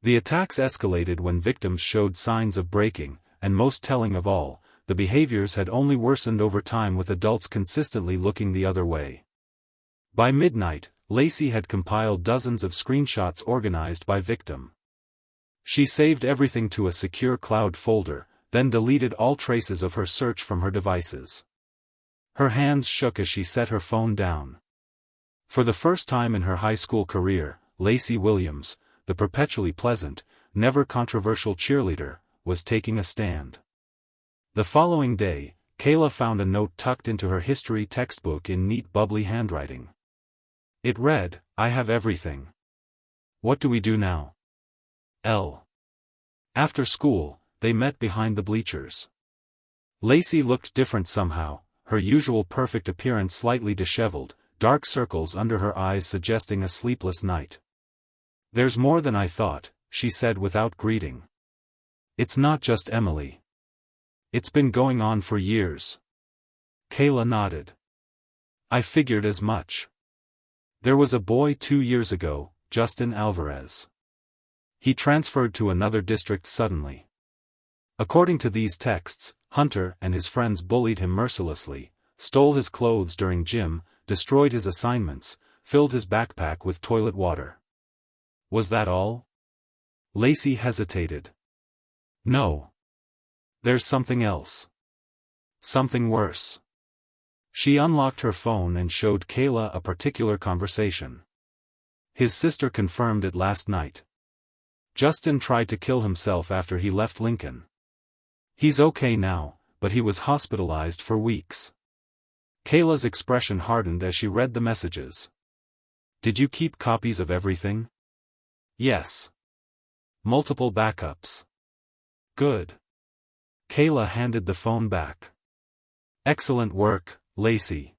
The attacks escalated when victims showed signs of breaking, and most telling of all, the behaviors had only worsened over time with adults consistently looking the other way. By midnight, Lacey had compiled dozens of screenshots organized by victim. She saved everything to a secure cloud folder, then deleted all traces of her search from her devices. Her hands shook as she set her phone down. For the first time in her high school career, Lacey Williams, the perpetually pleasant, never controversial cheerleader, was taking a stand. The following day, Kayla found a note tucked into her history textbook in neat bubbly handwriting. It read, I have everything. What do we do now? L. After school, they met behind the bleachers. Lacey looked different somehow, her usual perfect appearance slightly disheveled, dark circles under her eyes suggesting a sleepless night. There's more than I thought, she said without greeting. It's not just Emily. It's been going on for years. Kayla nodded. I figured as much. There was a boy 2 years ago, Justin Alvarez. He transferred to another district suddenly. According to these texts, Hunter and his friends bullied him mercilessly, stole his clothes during gym, destroyed his assignments, filled his backpack with toilet water. Was that all? Lacey hesitated. No. There's something else. Something worse. She unlocked her phone and showed Kayla a particular conversation. His sister confirmed it last night. Justin tried to kill himself after he left Lincoln. He's okay now, but he was hospitalized for weeks. Kayla's expression hardened as she read the messages. Did you keep copies of everything? Yes. Multiple backups. Good. Kayla handed the phone back. Excellent work, Lacey.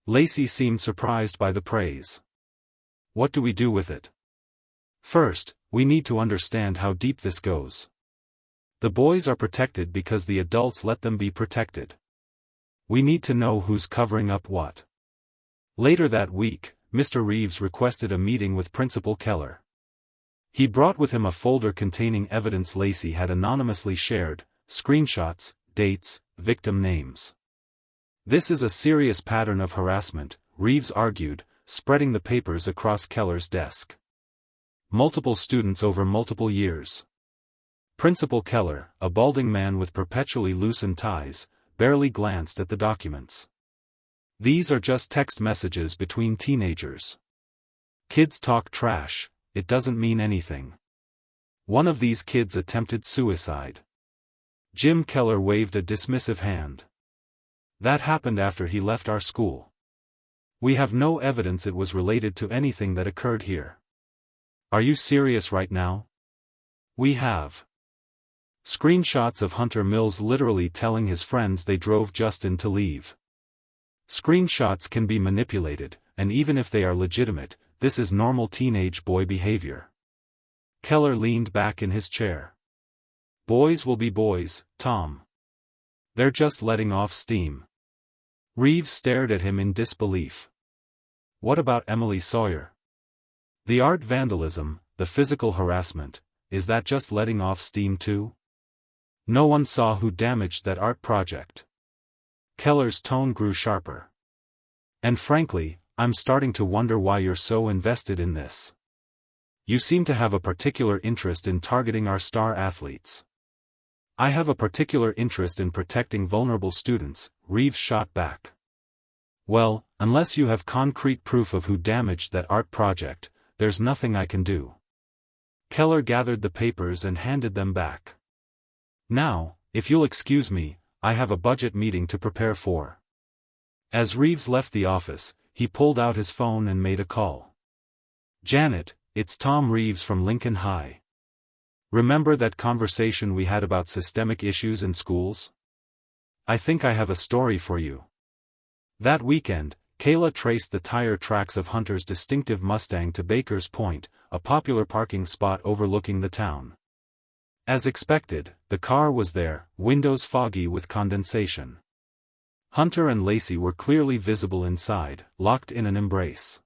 Lacey seemed surprised by the praise. What do we do with it? First, we need to understand how deep this goes. The boys are protected because the adults let them be protected. We need to know who's covering up what. Later that week, Mr. Reeves requested a meeting with Principal Keller. He brought with him a folder containing evidence Lacey had anonymously shared, screenshots, dates, victim names. This is a serious pattern of harassment, Reeves argued, spreading the papers across Keller's desk. Multiple students over multiple years. Principal Keller, a balding man with perpetually loosened ties, barely glanced at the documents. These are just text messages between teenagers. Kids talk trash, it doesn't mean anything. One of these kids attempted suicide. Jim Keller waved a dismissive hand. That happened after he left our school. We have no evidence it was related to anything that occurred here. Are you serious right now? We have screenshots of Hunter Mills literally telling his friends they drove Justin to leave. Screenshots can be manipulated, and even if they are legitimate, this is normal teenage boy behavior. Keller leaned back in his chair. Boys will be boys, Tom. They're just letting off steam. Reeves stared at him in disbelief. What about Emily Sawyer? The art vandalism, the physical harassment, is that just letting off steam too? No one saw who damaged that art project. Keller's tone grew sharper. And frankly, I'm starting to wonder why you're so invested in this. You seem to have a particular interest in targeting our star athletes. I have a particular interest in protecting vulnerable students, Reeves shot back. Well, unless you have concrete proof of who damaged that art project, there's nothing I can do. Keller gathered the papers and handed them back. Now, if you'll excuse me, I have a budget meeting to prepare for. As Reeves left the office, he pulled out his phone and made a call. Janet, it's Tom Reeves from Lincoln High. Remember that conversation we had about systemic issues in schools? I think I have a story for you. That weekend, Kayla traced the tire tracks of Hunter's distinctive Mustang to Baker's Point, a popular parking spot overlooking the town. As expected, the car was there, windows foggy with condensation. Hunter and Lacey were clearly visible inside, locked in an embrace.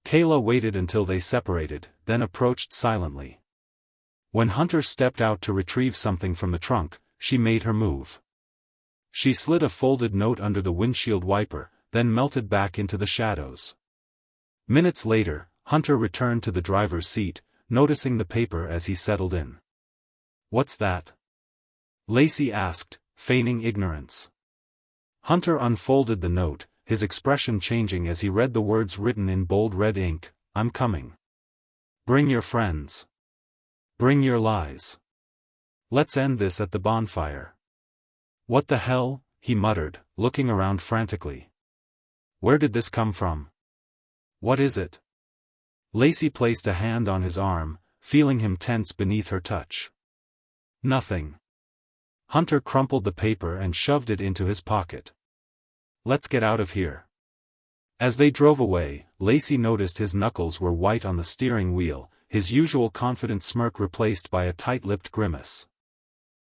Kayla waited until they separated, then approached silently. When Hunter stepped out to retrieve something from the trunk, she made her move. She slid a folded note under the windshield wiper, then melted back into the shadows. Minutes later, Hunter returned to the driver's seat, noticing the paper as he settled in. What's that? Lacey asked, feigning ignorance. Hunter unfolded the note, his expression changing as he read the words written in bold red ink, I'm coming. Bring your friends. Bring your lies. Let's end this at the bonfire. What the hell, he muttered, looking around frantically. Where did this come from? What is it? Lacey placed a hand on his arm, feeling him tense beneath her touch. Nothing. Hunter crumpled the paper and shoved it into his pocket. Let's get out of here. As they drove away, Lacey noticed his knuckles were white on the steering wheel, his usual confident smirk replaced by a tight-lipped grimace.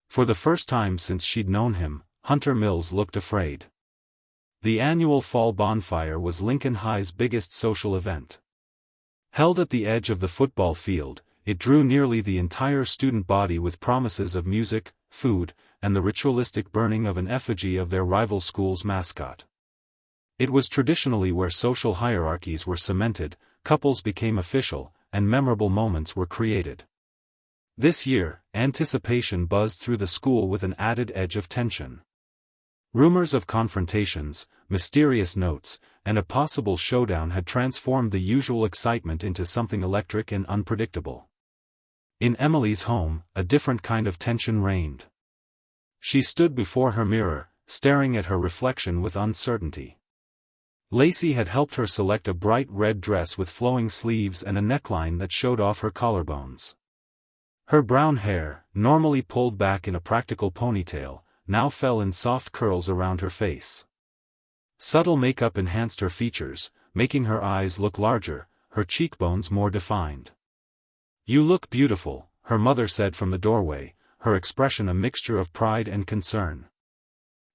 For the first time since she'd known him, Hunter Mills looked afraid. The annual fall bonfire was Lincoln High's biggest social event. Held at the edge of the football field, it drew nearly the entire student body with promises of music, food, and the ritualistic burning of an effigy of their rival school's mascot. It was traditionally where social hierarchies were cemented, couples became official, and memorable moments were created. This year, anticipation buzzed through the school with an added edge of tension. Rumors of confrontations, mysterious notes, and a possible showdown had transformed the usual excitement into something electric and unpredictable. In Emily's home, a different kind of tension reigned. She stood before her mirror, staring at her reflection with uncertainty. Lacey had helped her select a bright red dress with flowing sleeves and a neckline that showed off her collarbones. Her brown hair, normally pulled back in a practical ponytail, now fell in soft curls around her face. Subtle makeup enhanced her features, making her eyes look larger, her cheekbones more defined. "You look beautiful," her mother said from the doorway, her expression a mixture of pride and concern.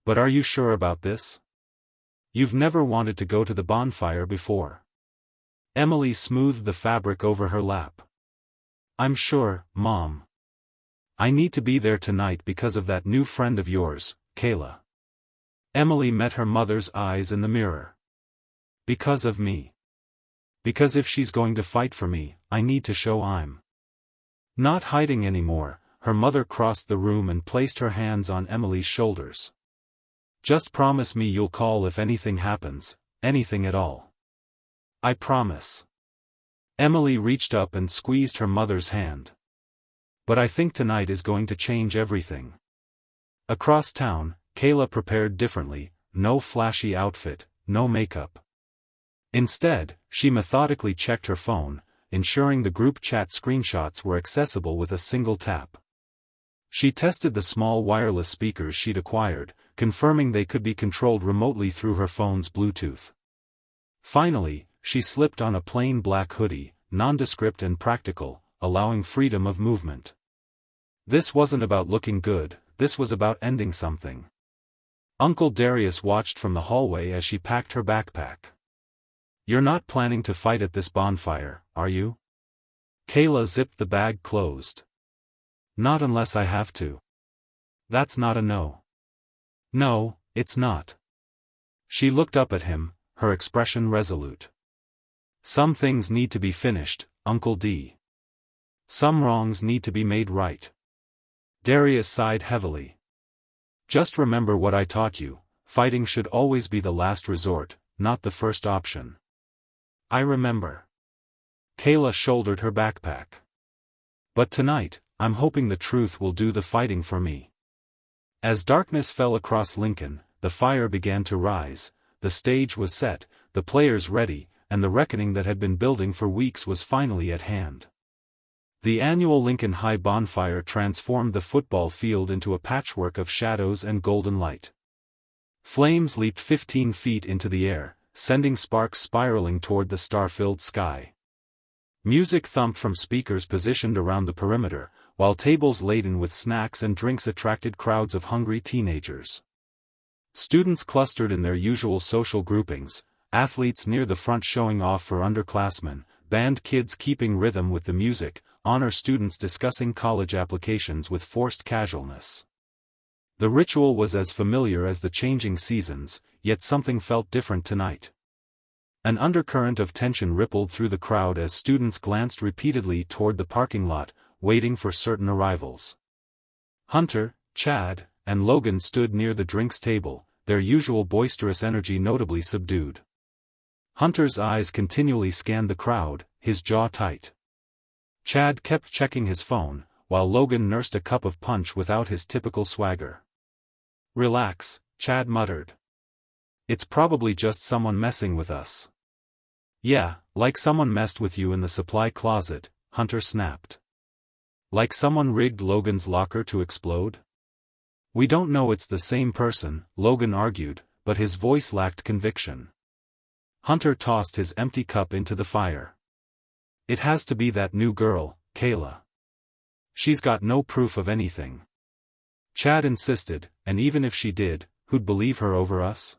"But are you sure about this? You've never wanted to go to the bonfire before." Emily smoothed the fabric over her lap. "I'm sure, Mom. I need to be there tonight because of that new friend of yours, Kayla." Emily met her mother's eyes in the mirror. "Because of me. Because if she's going to fight for me, I need to show I'm not hiding anymore." Her mother crossed the room and placed her hands on Emily's shoulders. "Just promise me you'll call if anything happens, anything at all." "I promise." Emily reached up and squeezed her mother's hand. "But I think tonight is going to change everything." Across town, Kayla prepared differently, no flashy outfit, no makeup. Instead, she methodically checked her phone, ensuring the group chat screenshots were accessible with a single tap. She tested the small wireless speakers she'd acquired, confirming they could be controlled remotely through her phone's Bluetooth. Finally, she slipped on a plain black hoodie, nondescript and practical, allowing freedom of movement. This wasn't about looking good, this was about ending something. Uncle Darius watched from the hallway as she packed her backpack. "You're not planning to fight at this bonfire, are you?" Kayla zipped the bag closed. "Not unless I have to." "That's not a no." "No, it's not." She looked up at him, her expression resolute. "Some things need to be finished, Uncle D. Some wrongs need to be made right." Darius sighed heavily. "Just remember what I taught you, fighting should always be the last resort, not the first option." "I remember." Kayla shouldered her backpack. "But tonight, I'm hoping the truth will do the fighting for me." As darkness fell across Lincoln, the fire began to rise, the stage was set, the players ready, and the reckoning that had been building for weeks was finally at hand. The annual Lincoln High bonfire transformed the football field into a patchwork of shadows and golden light. Flames leaped 15 feet into the air, sending sparks spiraling toward the star-filled sky. Music thumped from speakers positioned around the perimeter, while tables laden with snacks and drinks attracted crowds of hungry teenagers. Students clustered in their usual social groupings, athletes near the front showing off for underclassmen, band kids keeping rhythm with the music, honor students discussing college applications with forced casualness. The ritual was as familiar as the changing seasons, yet something felt different tonight. An undercurrent of tension rippled through the crowd as students glanced repeatedly toward the parking lot, waiting for certain arrivals. Hunter, Chad, and Logan stood near the drinks table, their usual boisterous energy notably subdued. Hunter's eyes continually scanned the crowd, his jaw tight. Chad kept checking his phone, while Logan nursed a cup of punch without his typical swagger. "Relax," Chad muttered. "It's probably just someone messing with us." "Yeah, like someone messed with you in the supply closet," Hunter snapped. "Like someone rigged Logan's locker to explode?" "We don't know it's the same person," Logan argued, but his voice lacked conviction. Hunter tossed his empty cup into the fire. It has to be that new girl, Kayla. She's got no proof of anything. Chad insisted, and even if she did, who'd believe her over us?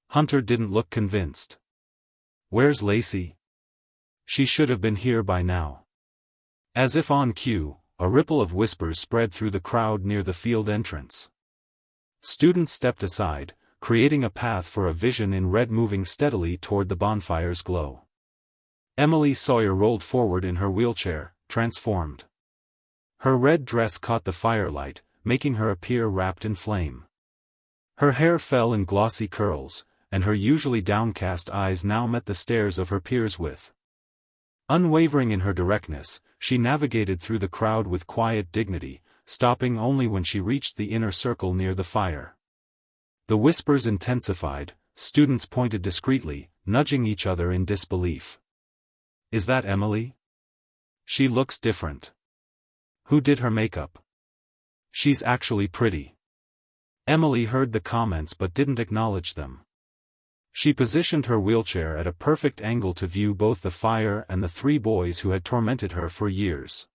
Hunter didn't look convinced. Where's Lacey? She should have been here by now. As if on cue, a ripple of whispers spread through the crowd near the field entrance. Students stepped aside, creating a path for a vision in red moving steadily toward the bonfire's glow. Emily Sawyer rolled forward in her wheelchair, transformed. Her red dress caught the firelight, making her appear wrapped in flame. Her hair fell in glossy curls, and her usually downcast eyes now met the stares of her peers with. Unwavering in her directness, she navigated through the crowd with quiet dignity, stopping only when she reached the inner circle near the fire. The whispers intensified, students pointed discreetly, nudging each other in disbelief. Is that Emily? She looks different. Who did her makeup? She's actually pretty. Emily heard the comments but didn't acknowledge them. She positioned her wheelchair at a perfect angle to view both the fire and the three boys who had tormented her for years.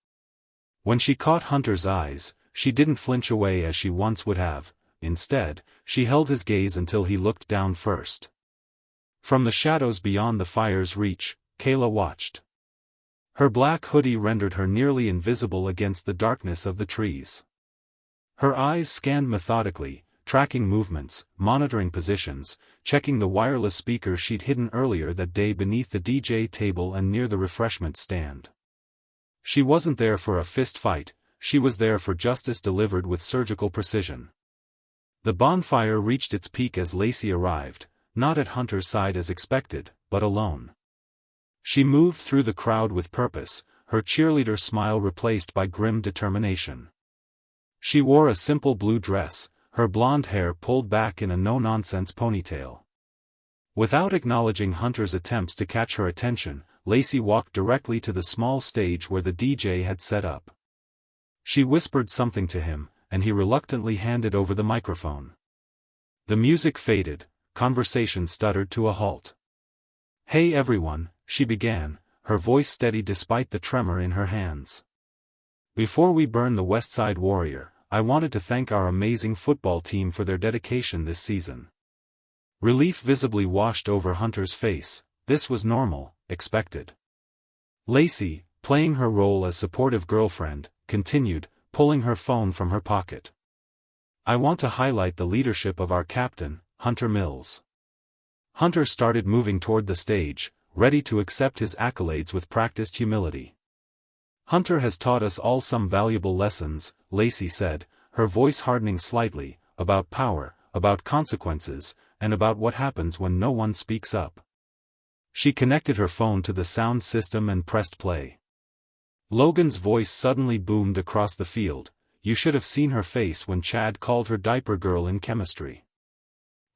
When she caught Hunter's eyes, she didn't flinch away as she once would have. Instead, she held his gaze until he looked down first. From the shadows beyond the fire's reach, Kayla watched. Her black hoodie rendered her nearly invisible against the darkness of the trees. Her eyes scanned methodically, tracking movements, monitoring positions, checking the wireless speaker she'd hidden earlier that day beneath the DJ table and near the refreshment stand. She wasn't there for a fist fight, she was there for justice delivered with surgical precision. The bonfire reached its peak as Lacey arrived, not at Hunter's side as expected, but alone. She moved through the crowd with purpose, her cheerleader smile replaced by grim determination. She wore a simple blue dress, her blonde hair pulled back in a no-nonsense ponytail. Without acknowledging Hunter's attempts to catch her attention, Lacey walked directly to the small stage where the DJ had set up. She whispered something to him, and he reluctantly handed over the microphone. The music faded, conversation stuttered to a halt. "Hey everyone," she began, her voice steady despite the tremor in her hands. "Before we burn the West Side Warrior, I wanted to thank our amazing football team for their dedication this season." Relief visibly washed over Hunter's face. This was normal, expected. Lacey, playing her role as supportive girlfriend, continued, pulling her phone from her pocket. "I want to highlight the leadership of our captain, Hunter Mills." Hunter started moving toward the stage, ready to accept his accolades with practiced humility. "Hunter has taught us all some valuable lessons," Lacey said, her voice hardening slightly, "about power, about consequences, and about what happens when no one speaks up." She connected her phone to the sound system and pressed play. Logan's voice suddenly boomed across the field. "You should have seen her face when Chad called her diaper girl in chemistry."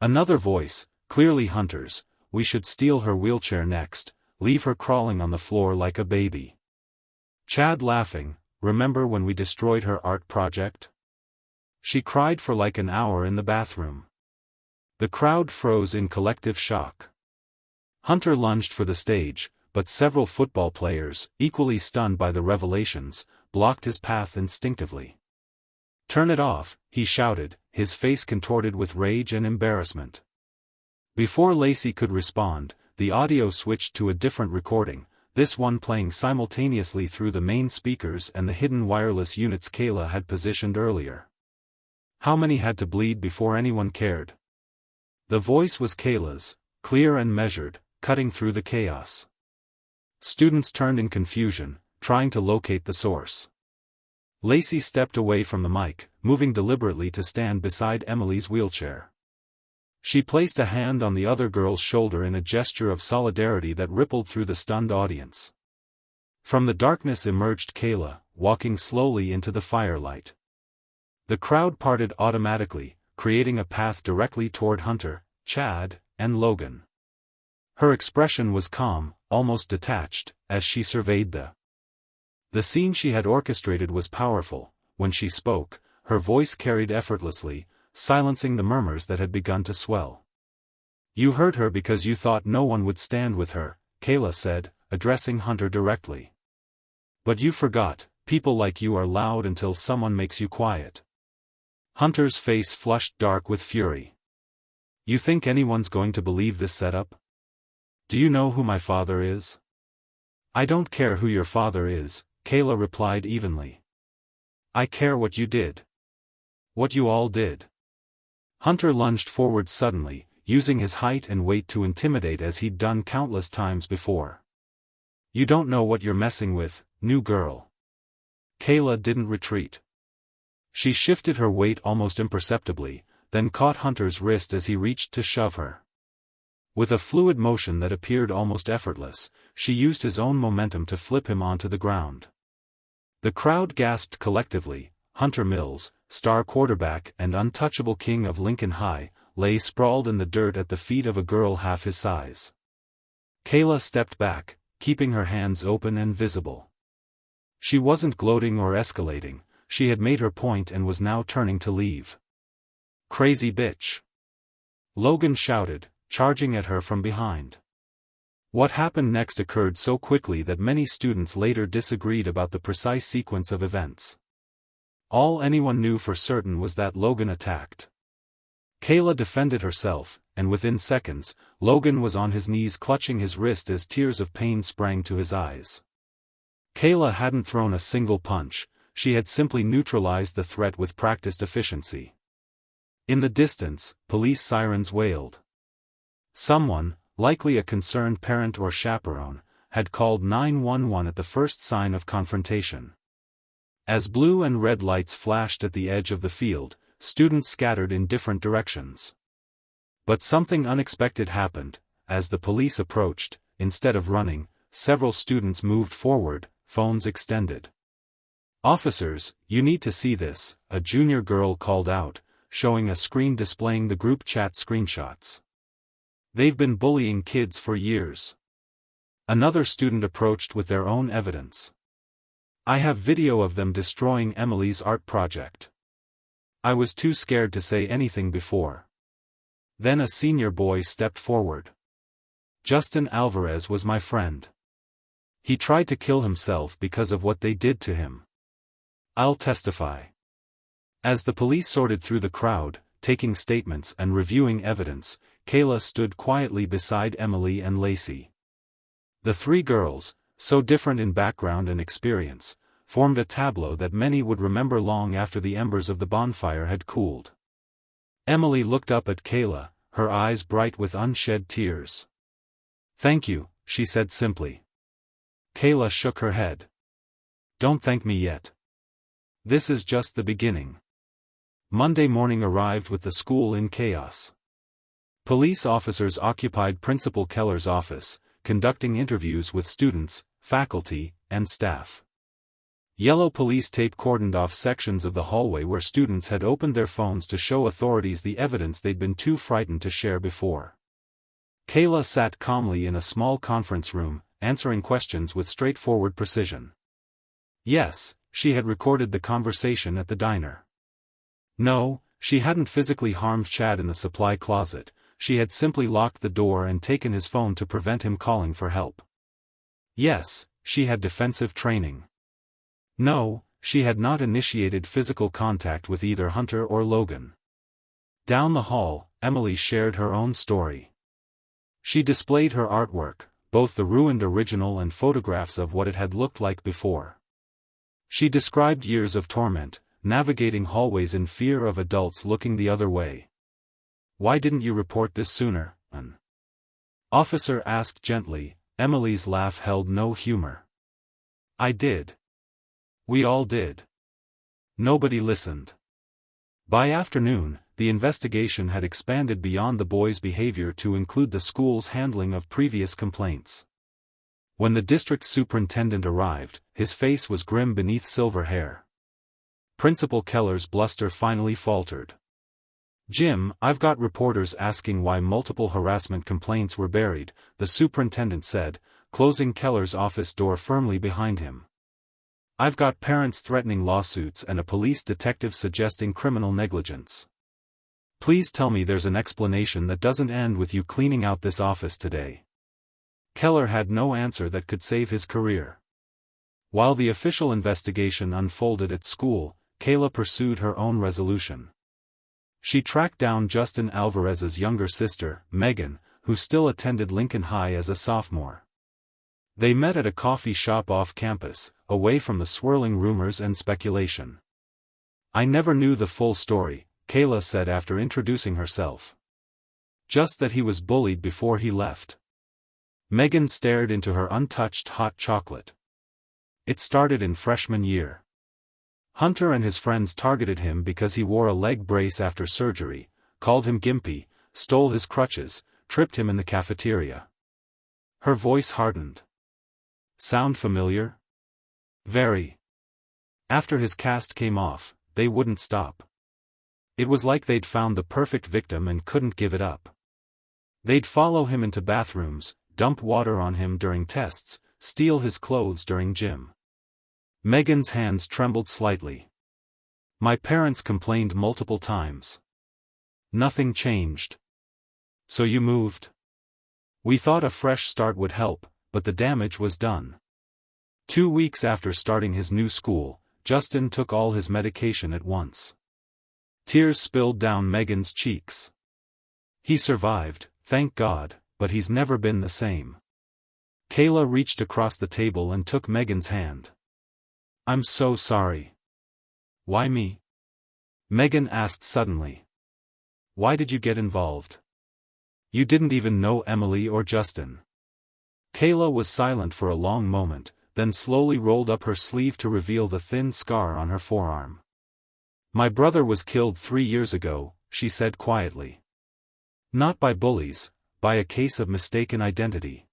Another voice, clearly Hunter's, "We should steal her wheelchair next, leave her crawling on the floor like a baby." Chad laughing, "Remember when we destroyed her art project? She cried for like an hour in the bathroom." The crowd froze in collective shock. Hunter lunged for the stage, but several football players, equally stunned by the revelations, blocked his path instinctively. "Turn it off," he shouted, his face contorted with rage and embarrassment. Before Lacey could respond, the audio switched to a different recording, this one playing simultaneously through the main speakers and the hidden wireless units Kayla had positioned earlier. How many had to bleed before anyone cared? The voice was Kayla's, clear and measured, cutting through the chaos. Students turned in confusion, trying to locate the source. Lacey stepped away from the mic, moving deliberately to stand beside Emily's wheelchair. She placed a hand on the other girl's shoulder in a gesture of solidarity that rippled through the stunned audience. From the darkness emerged Kayla, walking slowly into the firelight. The crowd parted automatically, creating a path directly toward Hunter, Chad, and Logan. Her expression was calm, almost detached, as she surveyed the scene she had orchestrated was powerful. When she spoke, her voice carried effortlessly, silencing the murmurs that had begun to swell. "You heard her because you thought no one would stand with her," Kayla said, addressing Hunter directly. "But you forgot, people like you are loud until someone makes you quiet." Hunter's face flushed dark with fury. "You think anyone's going to believe this setup? Do you know who my father is?" "I don't care who your father is," Kayla replied evenly. "I care what you did. What you all did." Hunter lunged forward suddenly, using his height and weight to intimidate as he'd done countless times before. "You don't know what you're messing with, new girl." Kayla didn't retreat. She shifted her weight almost imperceptibly, then caught Hunter's wrist as he reached to shove her. With a fluid motion that appeared almost effortless, she used his own momentum to flip him onto the ground. The crowd gasped collectively. Hunter Mills, star quarterback and untouchable king of Lincoln High, lay sprawled in the dirt at the feet of a girl half his size. Kayla stepped back, keeping her hands open and visible. She wasn't gloating or escalating, she had made her point and was now turning to leave. "Crazy bitch!" Logan shouted, charging at her from behind. What happened next occurred so quickly that many students later disagreed about the precise sequence of events. All anyone knew for certain was that Logan attacked. Kayla defended herself, and within seconds, Logan was on his knees clutching his wrist as tears of pain sprang to his eyes. Kayla hadn't thrown a single punch, she had simply neutralized the threat with practiced efficiency. In the distance, police sirens wailed. Someone, likely a concerned parent or chaperone, had called 911 at the first sign of confrontation. As blue and red lights flashed at the edge of the field, students scattered in different directions. But something unexpected happened. As the police approached, instead of running, several students moved forward, phones extended. "Officers, you need to see this," a junior girl called out, showing a screen displaying the group chat screenshots. "They've been bullying kids for years." Another student approached with their own evidence. "I have video of them destroying Emily's art project. I was too scared to say anything before." Then a senior boy stepped forward. "Justin Alvarez was my friend. He tried to kill himself because of what they did to him. I'll testify." As the police sorted through the crowd, taking statements and reviewing evidence, Kayla stood quietly beside Emily and Lacey. The three girls, so different in background and experience, formed a tableau that many would remember long after the embers of the bonfire had cooled. Emily looked up at Kayla, her eyes bright with unshed tears. "Thank you," she said simply. Kayla shook her head. "Don't thank me yet. This is just the beginning." Monday morning arrived with the school in chaos. Police officers occupied Principal Keller's office, conducting interviews with students, faculty, and staff. Yellow police tape cordoned off sections of the hallway where students had opened their phones to show authorities the evidence they'd been too frightened to share before. Kayla sat calmly in a small conference room, answering questions with straightforward precision. Yes, she had recorded the conversation at the diner. No, she hadn't physically harmed Chad in the supply closet, she had simply locked the door and taken his phone to prevent him calling for help. Yes, she had defensive training. No, she had not initiated physical contact with either Hunter or Logan. Down the hall, Emily shared her own story. She displayed her artwork, both the ruined original and photographs of what it had looked like before. She described years of torment, navigating hallways in fear of adults looking the other way. "Why didn't you report this sooner?" an officer asked gently. Emily's laugh held no humor. "I did. We all did. Nobody listened." By afternoon, the investigation had expanded beyond the boys' behavior to include the school's handling of previous complaints. When the district superintendent arrived, his face was grim beneath silver hair. Principal Keller's bluster finally faltered. "Jim, I've got reporters asking why multiple harassment complaints were buried," the superintendent said, closing Keller's office door firmly behind him. "I've got parents threatening lawsuits and a police detective suggesting criminal negligence. Please tell me there's an explanation that doesn't end with you cleaning out this office today." Keller had no answer that could save his career. While the official investigation unfolded at school, Kayla pursued her own resolution. She tracked down Justin Alvarez's younger sister, Megan, who still attended Lincoln High as a sophomore. They met at a coffee shop off campus, away from the swirling rumors and speculation. "I never knew the full story," Kayla said after introducing herself. "Just that he was bullied before he left." Megan stared into her untouched hot chocolate. "It started in freshman year. Hunter and his friends targeted him because he wore a leg brace after surgery, called him gimpy, stole his crutches, tripped him in the cafeteria." Her voice hardened. "Sound familiar?" "Very." "After his cast came off, they wouldn't stop. It was like they'd found the perfect victim and couldn't give it up. They'd follow him into bathrooms, dump water on him during tests, steal his clothes during gym." Megan's hands trembled slightly. "My parents complained multiple times. Nothing changed. So you moved?" "We thought a fresh start would help, but the damage was done." 2 weeks after starting his new school, Justin took all his medication at once. Tears spilled down Megan's cheeks. "He survived, thank God, but he's never been the same." Kayla reached across the table and took Megan's hand. "I'm so sorry." "Why me?" Megan asked suddenly. "Why did you get involved? You didn't even know Emily or Justin." Kayla was silent for a long moment, then slowly rolled up her sleeve to reveal the thin scar on her forearm. "My brother was killed 3 years ago," she said quietly. "Not by bullies, by a case of mistaken identity.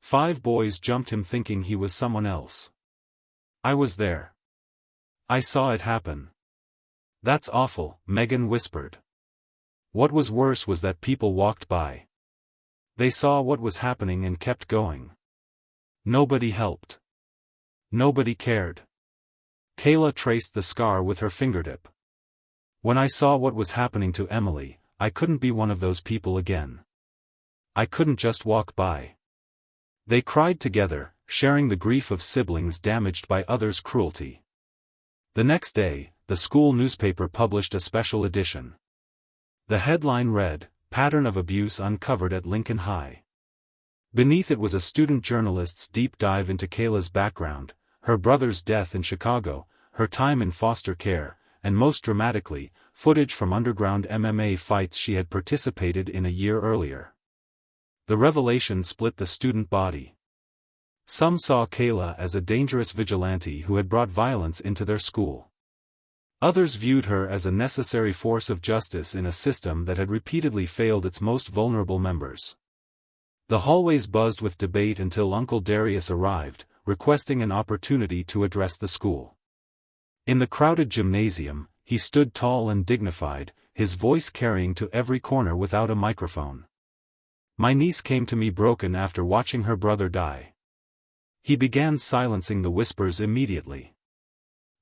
5 boys jumped him thinking he was someone else. I was there. I saw it happen." "That's awful," Megan whispered. "What was worse was that people walked by. They saw what was happening and kept going. Nobody helped. Nobody cared." Kayla traced the scar with her fingertip. "When I saw what was happening to Emily, I couldn't be one of those people again. I couldn't just walk by." They cried together, sharing the grief of siblings damaged by others' cruelty. The next day, the school newspaper published a special edition. The headline read, "Pattern of Abuse Uncovered at Lincoln High." Beneath it was a student journalist's deep dive into Kayla's background, her brother's death in Chicago, her time in foster care, and most dramatically, footage from underground MMA fights she had participated in a year earlier. The revelation split the student body. Some saw Kayla as a dangerous vigilante who had brought violence into their school. Others viewed her as a necessary force of justice in a system that had repeatedly failed its most vulnerable members. The hallways buzzed with debate until Uncle Darius arrived, requesting an opportunity to address the school. In the crowded gymnasium, he stood tall and dignified, his voice carrying to every corner without a microphone. "My niece came to me broken after watching her brother die." He began silencing the whispers immediately.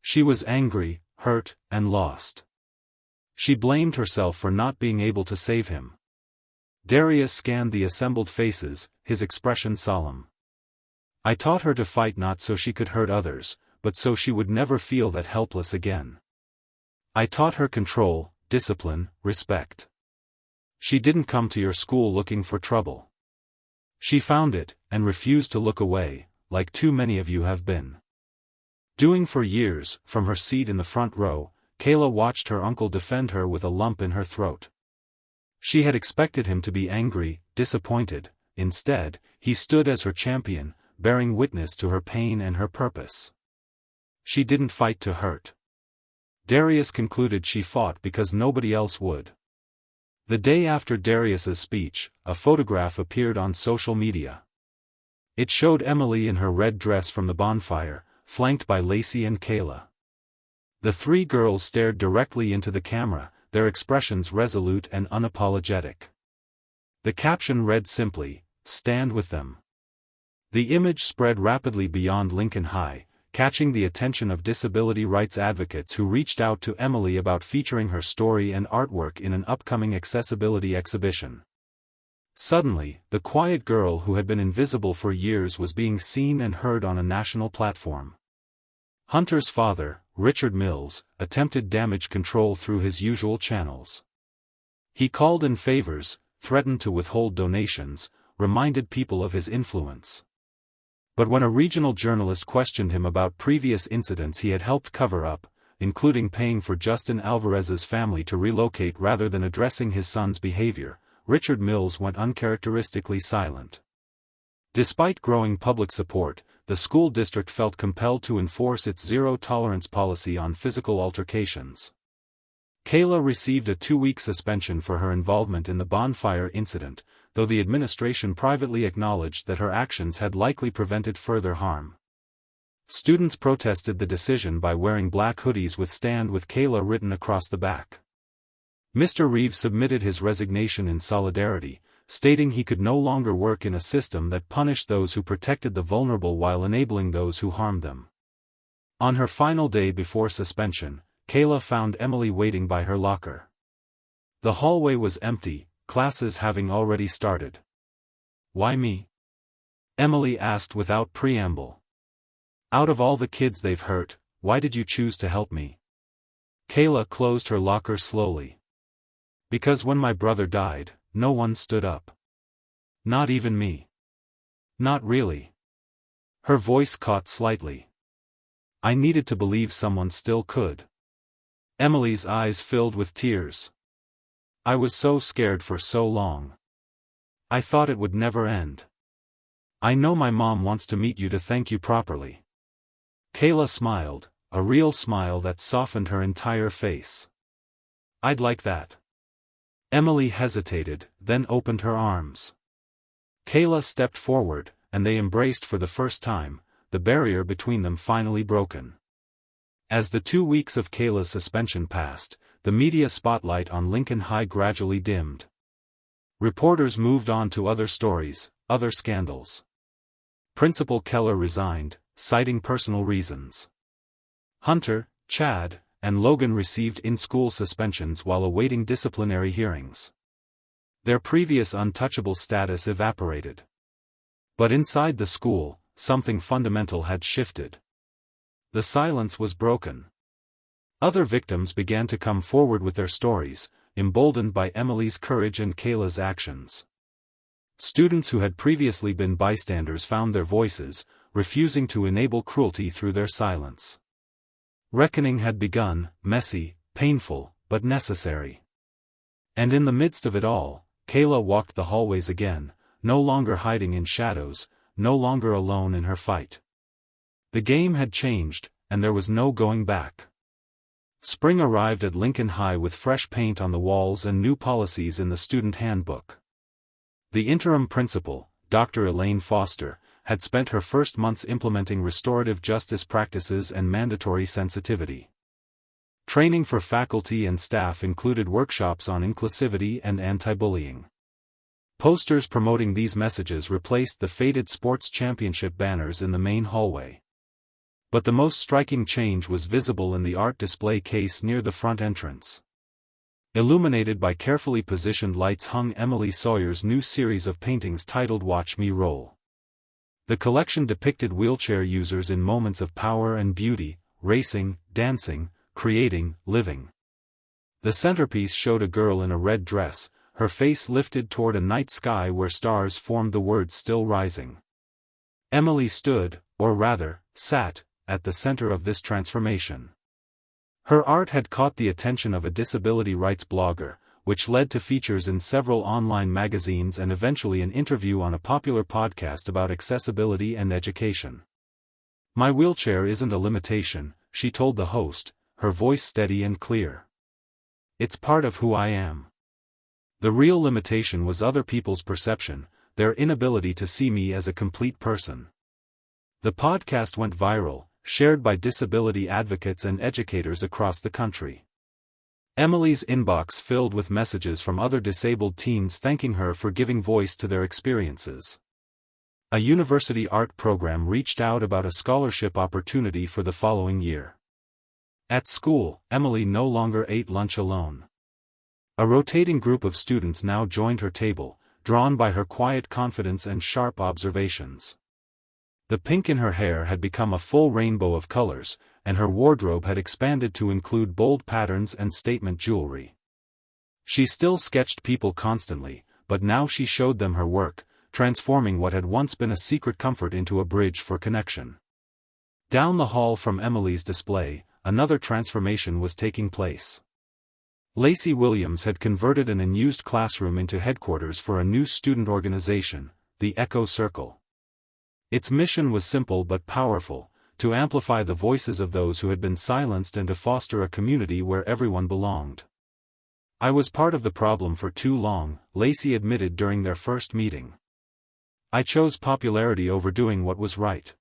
She was angry, hurt, and lost. She blamed herself for not being able to save him. Darius scanned the assembled faces, his expression solemn. "I taught her to fight not so she could hurt others, but so she would never feel that helpless again. I taught her control, discipline, respect. She didn't come to your school looking for trouble. She found it, and refused to look away, like too many of you have been." Doing for years, from her seat in the front row, Kayla watched her uncle defend her with a lump in her throat. She had expected him to be angry, disappointed. Instead, he stood as her champion, bearing witness to her pain and her purpose. She didn't fight to hurt. Darius concluded she fought because nobody else would. The day after Darius's speech, a photograph appeared on social media. It showed Emily in her red dress from the bonfire, flanked by Lacey and Kayla. The 3 girls stared directly into the camera, their expressions resolute and unapologetic. The caption read simply, "Stand with them." The image spread rapidly beyond Lincoln High, catching the attention of disability rights advocates who reached out to Emily about featuring her story and artwork in an upcoming accessibility exhibition. Suddenly, the quiet girl who had been invisible for years was being seen and heard on a national platform. Hunter's father, Richard Mills, attempted damage control through his usual channels. He called in favors, threatened to withhold donations, reminded people of his influence. But when a regional journalist questioned him about previous incidents he had helped cover up, including paying for Justin Alvarez's family to relocate rather than addressing his son's behavior, Richard Mills went uncharacteristically silent. Despite growing public support, the school district felt compelled to enforce its zero-tolerance policy on physical altercations. Kayla received a 2-week suspension for her involvement in the bonfire incident, though the administration privately acknowledged that her actions had likely prevented further harm. Students protested the decision by wearing black hoodies with "Stand with Kayla" written across the back. Mr. Reeves submitted his resignation in solidarity, stating he could no longer work in a system that punished those who protected the vulnerable while enabling those who harmed them. On her final day before suspension, Kayla found Emily waiting by her locker. The hallway was empty, classes having already started. "Why me?" Emily asked without preamble. "Out of all the kids they've hurt, why did you choose to help me?" Kayla closed her locker slowly. "Because when my brother died, no one stood up. Not even me." "Not really." Her voice caught slightly. "I needed to believe someone still could." Emily's eyes filled with tears. "I was so scared for so long. I thought it would never end. I know my mom wants to meet you to thank you properly." Kayla smiled, a real smile that softened her entire face. "I'd like that." Emily hesitated, then opened her arms. Kayla stepped forward, and they embraced for the first time, the barrier between them finally broken. As the 2 weeks of Kayla's suspension passed, the media spotlight on Lincoln High gradually dimmed. Reporters moved on to other stories, other scandals. Principal Keller resigned, citing personal reasons. Hunter, Chad, and Logan received in-school suspensions while awaiting disciplinary hearings. Their previous untouchable status evaporated. But inside the school, something fundamental had shifted. The silence was broken. Other victims began to come forward with their stories, emboldened by Emily's courage and Kayla's actions. Students who had previously been bystanders found their voices, refusing to enable cruelty through their silence. Reckoning had begun, messy, painful, but necessary. And in the midst of it all, Kayla walked the hallways again, no longer hiding in shadows, no longer alone in her fight. The game had changed, and there was no going back. Spring arrived at Lincoln High with fresh paint on the walls and new policies in the student handbook. The interim principal, Dr. Elaine Foster, had spent her first months implementing restorative justice practices and mandatory sensitivity. Training for faculty and staff included workshops on inclusivity and anti-bullying. Posters promoting these messages replaced the faded sports championship banners in the main hallway. But the most striking change was visible in the art display case near the front entrance. Illuminated by carefully positioned lights hung Emily Sawyer's new series of paintings titled "Watch Me Roll." The collection depicted wheelchair users in moments of power and beauty, racing, dancing, creating, living. The centerpiece showed a girl in a red dress, her face lifted toward a night sky where stars formed the words "Still Rising." Emily stood, or rather, sat, at the center of this transformation. Her art had caught the attention of a disability rights blogger, which led to features in several online magazines and eventually an interview on a popular podcast about accessibility and education. "My wheelchair isn't a limitation," she told the host, her voice steady and clear. "It's part of who I am. The real limitation was other people's perception, their inability to see me as a complete person." The podcast went viral, shared by disability advocates and educators across the country. Emily's inbox filled with messages from other disabled teens thanking her for giving voice to their experiences. A university art program reached out about a scholarship opportunity for the following year. At school, Emily no longer ate lunch alone. A rotating group of students now joined her table, drawn by her quiet confidence and sharp observations. The pink in her hair had become a full rainbow of colors, and her wardrobe had expanded to include bold patterns and statement jewelry. She still sketched people constantly, but now she showed them her work, transforming what had once been a secret comfort into a bridge for connection. Down the hall from Emily's display, another transformation was taking place. Lacey Williams had converted an unused classroom into headquarters for a new student organization, the Echo Circle. Its mission was simple but powerful, to amplify the voices of those who had been silenced and to foster a community where everyone belonged. "I was part of the problem for too long," Lacey admitted during their first meeting. "I chose popularity over doing what was right.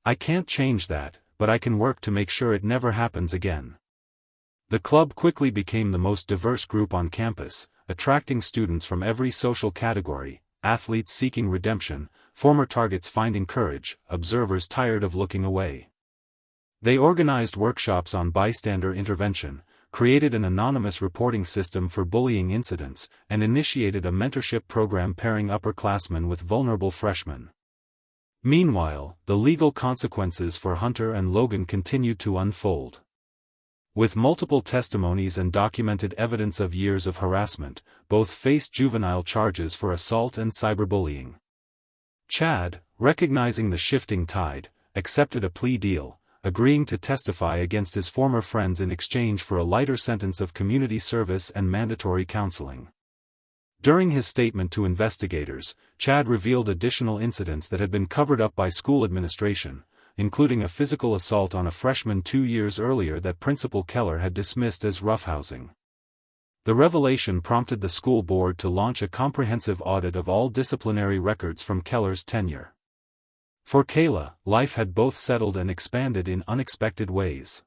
I can't change that, but I can work to make sure it never happens again." The club quickly became the most diverse group on campus, attracting students from every social category, athletes seeking redemption, former targets finding courage, observers tired of looking away. They organized workshops on bystander intervention, created an anonymous reporting system for bullying incidents, and initiated a mentorship program pairing upperclassmen with vulnerable freshmen. Meanwhile, the legal consequences for Hunter and Logan continued to unfold. With multiple testimonies and documented evidence of years of harassment, both faced juvenile charges for assault and cyberbullying. Chad, recognizing the shifting tide, accepted a plea deal, agreeing to testify against his former friends in exchange for a lighter sentence of community service and mandatory counseling. During his statement to investigators, Chad revealed additional incidents that had been covered up by school administration, including a physical assault on a freshman 2 years earlier that Principal Keller had dismissed as roughhousing. The revelation prompted the school board to launch a comprehensive audit of all disciplinary records from Keller's tenure. For Kayla, life had both settled and expanded in unexpected ways.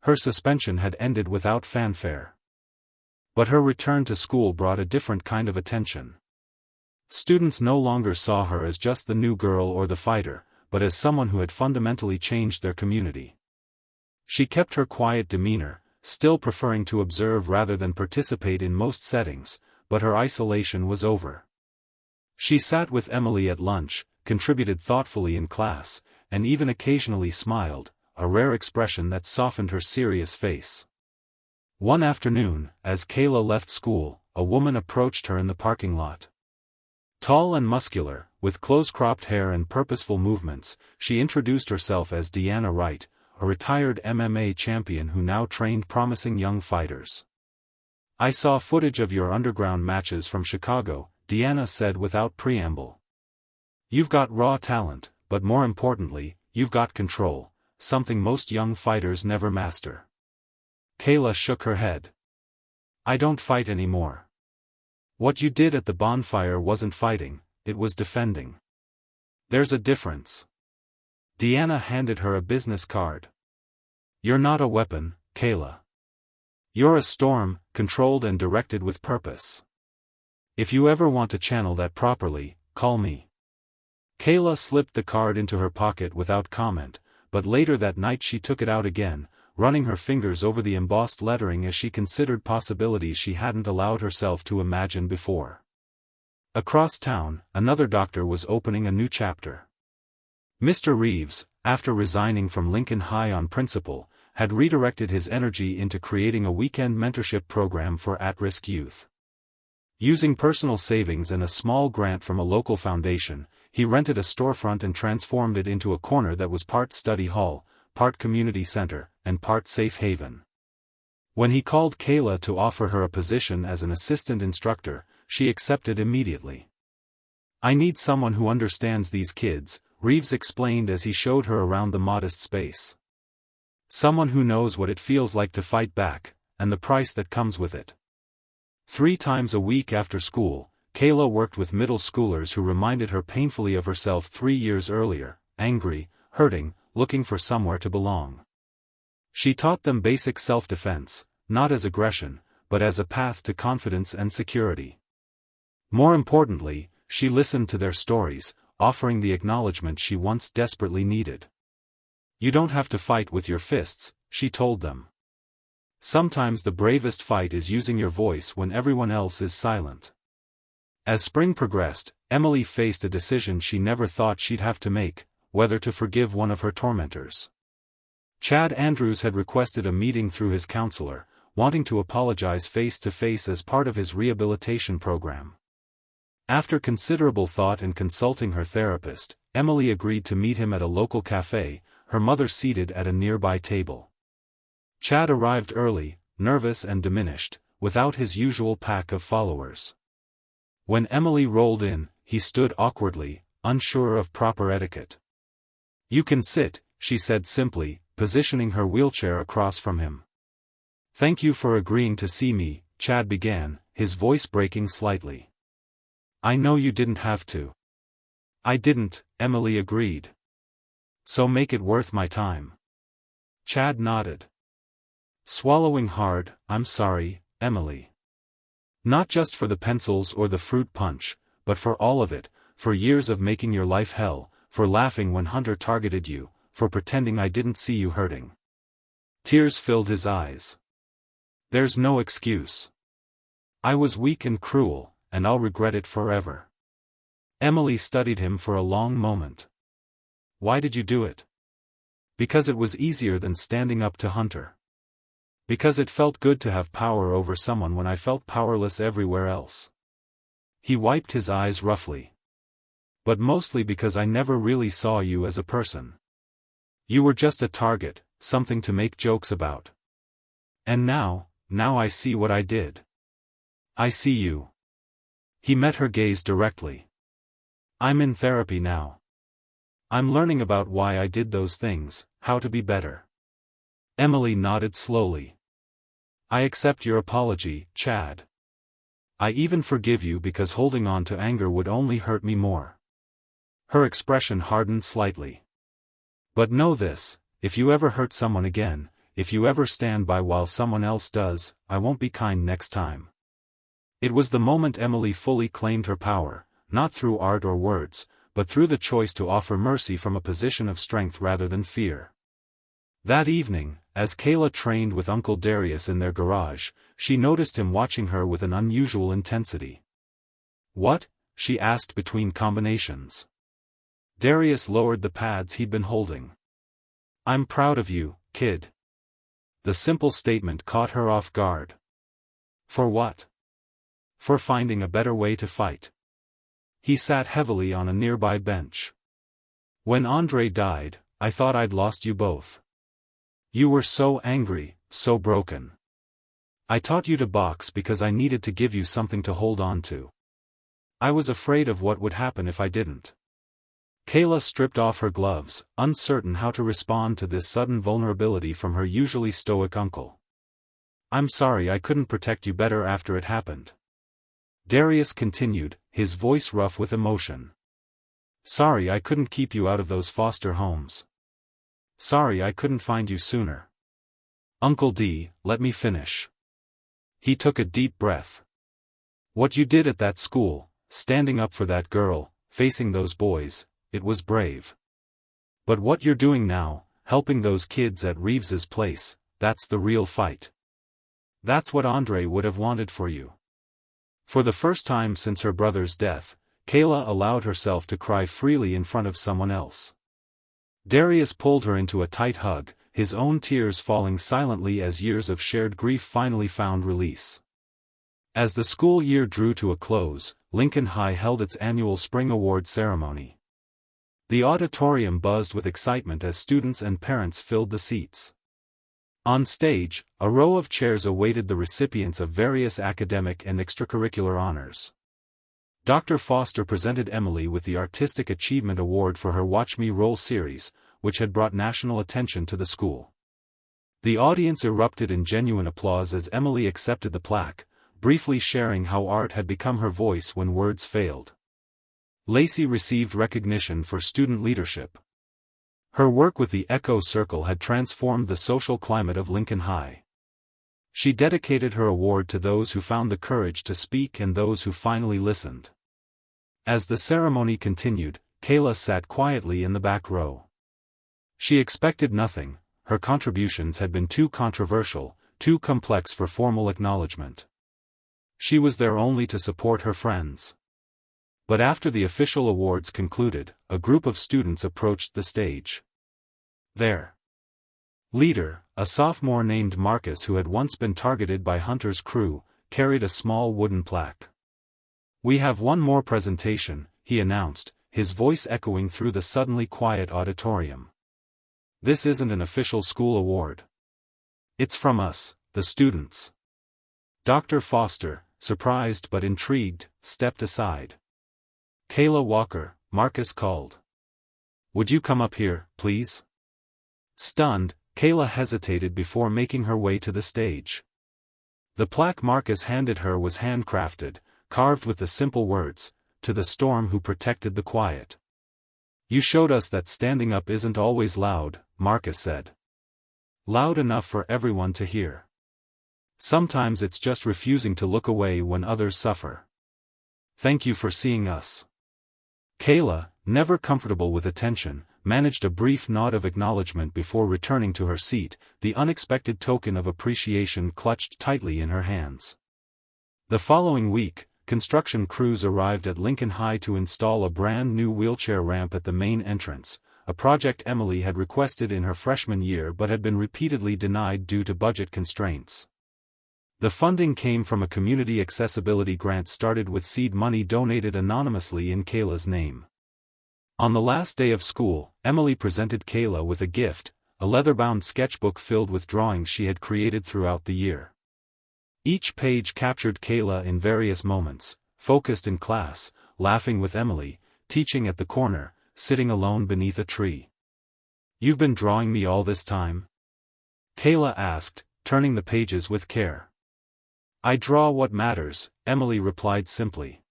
Her suspension had ended without fanfare. But her return to school brought a different kind of attention. Students no longer saw her as just the new girl or the fighter, but as someone who had fundamentally changed their community. She kept her quiet demeanor, still preferring to observe rather than participate in most settings, but her isolation was over. She sat with Emily at lunch, contributed thoughtfully in class, and even occasionally smiled, a rare expression that softened her serious face. One afternoon, as Kayla left school, a woman approached her in the parking lot. Tall and muscular, with close-cropped hair and purposeful movements, she introduced herself as Deanna Wright, a retired MMA champion who now trained promising young fighters. "I saw footage of your underground matches from Chicago," Deanna said without preamble. "You've got raw talent, but more importantly, you've got control, something most young fighters never master." Kayla shook her head. "I don't fight anymore. What you did at the bonfire wasn't fighting, it was defending. There's a difference." Deanna handed her a business card. "You're not a weapon, Kayla. You're a storm, controlled and directed with purpose. If you ever want to channel that properly, call me." Kayla slipped the card into her pocket without comment, but later that night she took it out again, running her fingers over the embossed lettering as she considered possibilities she hadn't allowed herself to imagine before. Across town, another doctor was opening a new chapter. Mr. Reeves, after resigning from Lincoln High on principle, had redirected his energy into creating a weekend mentorship program for at-risk youth. Using personal savings and a small grant from a local foundation, he rented a storefront and transformed it into a corner that was part study hall, part community center, and part safe haven. When he called Kayla to offer her a position as an assistant instructor, she accepted immediately. "I need someone who understands these kids," Reeves explained as he showed her around the modest space. "Someone who knows what it feels like to fight back, and the price that comes with it." 3 times a week after school, Kayla worked with middle schoolers who reminded her painfully of herself 3 years earlier, angry, hurting, looking for somewhere to belong. She taught them basic self-defense, not as aggression, but as a path to confidence and security. More importantly, she listened to their stories, offering the acknowledgement she once desperately needed. "You don't have to fight with your fists," she told them. "Sometimes the bravest fight is using your voice when everyone else is silent." As spring progressed, Emily faced a decision she never thought she'd have to make, whether to forgive one of her tormentors. Chad Andrews had requested a meeting through his counselor, wanting to apologize face-to-face as part of his rehabilitation program. After considerable thought and consulting her therapist, Emily agreed to meet him at a local cafe, her mother seated at a nearby table. Chad arrived early, nervous and diminished, without his usual pack of followers. When Emily rolled in, he stood awkwardly, unsure of proper etiquette. "You can sit," she said simply, positioning her wheelchair across from him. "Thank you for agreeing to see me," Chad began, his voice breaking slightly. "I know you didn't have to." "I didn't," Emily agreed. "So make it worth my time." Chad nodded. Swallowing hard, "I'm sorry, Emily. Not just for the pencils or the fruit punch, but for all of it, for years of making your life hell, for laughing when Hunter targeted you, for pretending I didn't see you hurting." Tears filled his eyes. "There's no excuse. I was weak and cruel, and I'll regret it forever." Emily studied him for a long moment. "Why did you do it?" "Because it was easier than standing up to Hunter. Because it felt good to have power over someone when I felt powerless everywhere else." He wiped his eyes roughly. "But mostly because I never really saw you as a person. You were just a target, something to make jokes about. And now I see what I did. I see you." He met her gaze directly. "I'm in therapy now. I'm learning about why I did those things, how to be better." Emily nodded slowly. "I accept your apology, Chad. I even forgive you because holding on to anger would only hurt me more." Her expression hardened slightly. "But know this, if you ever hurt someone again, if you ever stand by while someone else does, I won't be kind next time." It was the moment Emily fully claimed her power, not through art or words, but through the choice to offer mercy from a position of strength rather than fear. That evening, as Kayla trained with Uncle Darius in their garage, she noticed him watching her with an unusual intensity. "What?" she asked between combinations. Darius lowered the pads he'd been holding. "I'm proud of you, kid." The simple statement caught her off guard. "For what?" "For finding a better way to fight." He sat heavily on a nearby bench. "When Andre died, I thought I'd lost you both. You were so angry, so broken. I taught you to box because I needed to give you something to hold on to. I was afraid of what would happen if I didn't." Kayla stripped off her gloves, uncertain how to respond to this sudden vulnerability from her usually stoic uncle. "I'm sorry I couldn't protect you better after it happened." Darius continued, his voice rough with emotion. "Sorry I couldn't keep you out of those foster homes. Sorry I couldn't find you sooner. Uncle D, let me finish." He took a deep breath. "What you did at that school, standing up for that girl, facing those boys, it was brave. But what you're doing now, helping those kids at Reeves's place, that's the real fight. That's what Andre would have wanted for you." For the first time since her brother's death, Kayla allowed herself to cry freely in front of someone else. Darius pulled her into a tight hug, his own tears falling silently as years of shared grief finally found release. As the school year drew to a close, Lincoln High held its annual spring award ceremony. The auditorium buzzed with excitement as students and parents filled the seats. On stage, a row of chairs awaited the recipients of various academic and extracurricular honors. Dr. Foster presented Emily with the Artistic Achievement Award for her Watch Me Roll series, which had brought national attention to the school. The audience erupted in genuine applause as Emily accepted the plaque, briefly sharing how art had become her voice when words failed. Lacey received recognition for student leadership. Her work with the Echo Circle had transformed the social climate of Lincoln High. She dedicated her award to those who found the courage to speak and those who finally listened. As the ceremony continued, Kayla sat quietly in the back row. She expected nothing, her contributions had been too controversial, too complex for formal acknowledgement. She was there only to support her friends. But after the official awards concluded, a group of students approached the stage. Their leader, a sophomore named Marcus who had once been targeted by Hunter's crew, carried a small wooden plaque. "We have one more presentation," he announced, his voice echoing through the suddenly quiet auditorium. "This isn't an official school award. It's from us, the students." Dr. Foster, surprised but intrigued, stepped aside. "Kayla Walker," Marcus called. "Would you come up here, please?" Stunned, Kayla hesitated before making her way to the stage. The plaque Marcus handed her was handcrafted, carved with the simple words, "To the storm who protected the quiet." "You showed us that standing up isn't always loud," Marcus said. "Loud enough for everyone to hear. Sometimes it's just refusing to look away when others suffer. Thank you for seeing us." Kayla, never comfortable with attention, managed a brief nod of acknowledgement before returning to her seat, the unexpected token of appreciation clutched tightly in her hands. The following week, construction crews arrived at Lincoln High to install a brand new wheelchair ramp at the main entrance, a project Emily had requested in her freshman year but had been repeatedly denied due to budget constraints. The funding came from a community accessibility grant started with seed money donated anonymously in Kayla's name. On the last day of school, Emily presented Kayla with a gift, a leather-bound sketchbook filled with drawings she had created throughout the year. Each page captured Kayla in various moments, focused in class, laughing with Emily, teaching at the corner, sitting alone beneath a tree. "You've been drawing me all this time?" Kayla asked, turning the pages with care. "I draw what matters," Emily replied simply.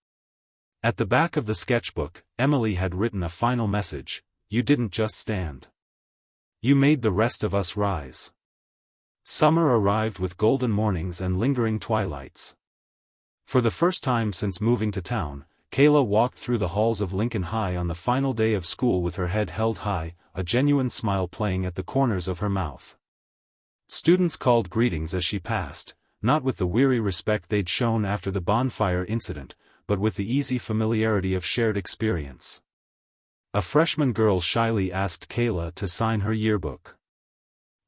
At the back of the sketchbook, Emily had written a final message: "You didn't just stand. You made the rest of us rise." Summer arrived with golden mornings and lingering twilights. For the first time since moving to town, Kayla walked through the halls of Lincoln High on the final day of school with her head held high, a genuine smile playing at the corners of her mouth. Students called greetings as she passed, not with the weary respect they'd shown after the bonfire incident, but with the easy familiarity of shared experience. A freshman girl shyly asked Kayla to sign her yearbook.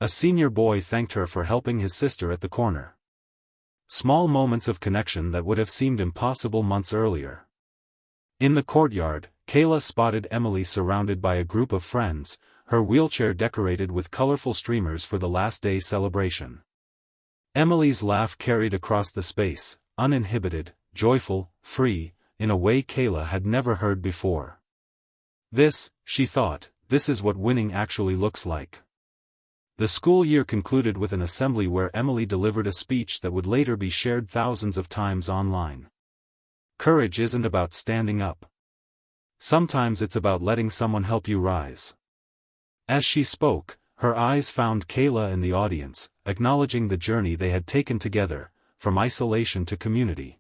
A senior boy thanked her for helping his sister at the corner. Small moments of connection that would have seemed impossible months earlier. In the courtyard, Kayla spotted Emily surrounded by a group of friends, her wheelchair decorated with colorful streamers for the last day celebration. Emily's laugh carried across the space, uninhibited, joyful, free, in a way Kayla had never heard before. "This," she thought, "this is what winning actually looks like." The school year concluded with an assembly where Emily delivered a speech that would later be shared thousands of times online. Courage isn't about standing up. Sometimes it's about letting someone help you rise. As she spoke, her eyes found Kayla in the audience, acknowledging the journey they had taken together, from isolation to community.